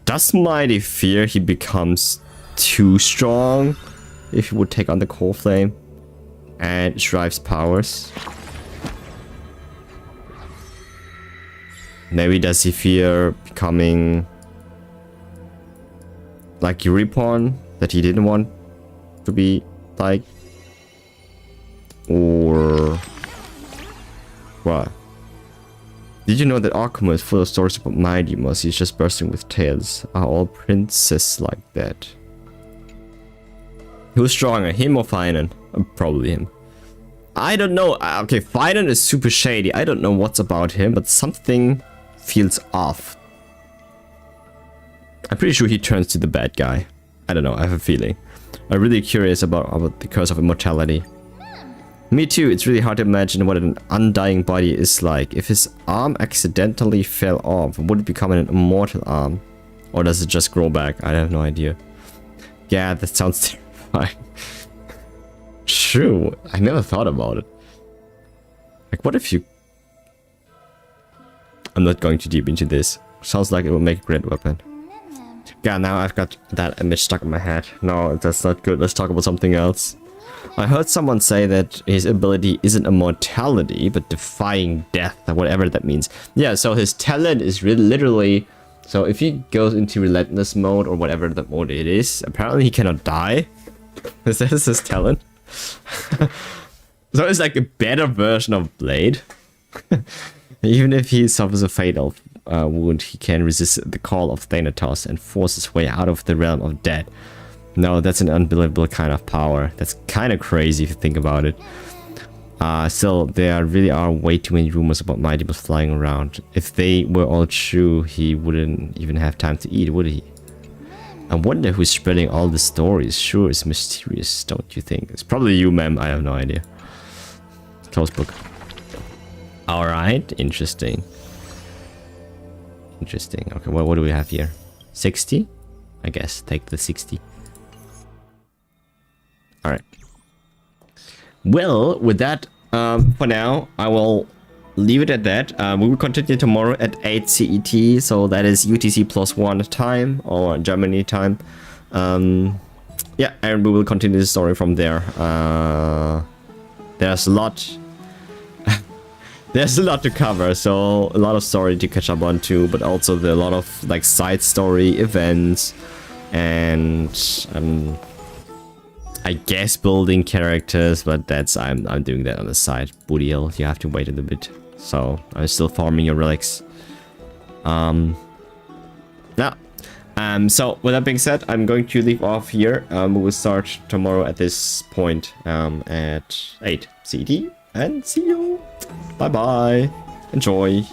Does Mighty fear he becomes too strong if he would take on the core flame and Shrife's powers? Maybe does he fear becoming like Eurypon, that he didn't want to be like? Or what? Did you know that Arkham is full of stories about Mighty Moss? He's just bursting with tales. Are all princes like that? Who's stronger, him or Finan? Probably him. I don't know. Okay, Finan is super shady. I don't know what's about him, but something feels off. I'm pretty sure he turns to the bad guy. I don't know, I have a feeling. I'm really curious about the curse of immortality. Me too, it's really hard to imagine what an undying body is like. If his arm accidentally fell off, would it become an immortal arm? Or does it just grow back? I have no idea. Yeah, that sounds terrifying. True. I never thought about it. Like, what if you... I'm not going too deep into this. Sounds like it will make a great weapon. Yeah, now I've got that image stuck in my head. No, that's not good. Let's talk about something else. I heard someone say that his ability isn't immortality, but defying death, or whatever that means. Yeah, so his talent is really literally... So if he goes into relentless mode, or whatever that mode it is, apparently he cannot die. Is that his talent? So it's like a better version of Blade. Even if he suffers a fatal wound, he can resist the call of Thanatos and force his way out of the realm of dead. No, that's an unbelievable kind of power. That's kind of crazy if you think about it. Still, there really are way too many rumors about Mighty Boss flying around. If they were all true, he wouldn't even have time to eat, would he? I wonder who's spreading all the stories. Sure, it's mysterious, don't you think? It's probably you, ma'am. I have no idea. Close book. Alright, interesting. Interesting. Okay, what do we have here? 60? I guess. Take the 60. Alright. Well, with that, for now, I will leave it at that. We will continue tomorrow at 8 CET, so that is UTC +1 time, or Germany time. Yeah, and we will continue the story from there. There's a lot... There's a lot to cover, so a lot of story to catch up on too, but also a lot of like side story events and I guess building characters, but that's I'm doing that on the side. Booty Hill, you have to wait a little bit. So I'm still farming your relics. Yeah. So with that being said, I'm going to leave off here. We will start tomorrow at this point at 8 CET, and see you. Bye bye. Enjoy.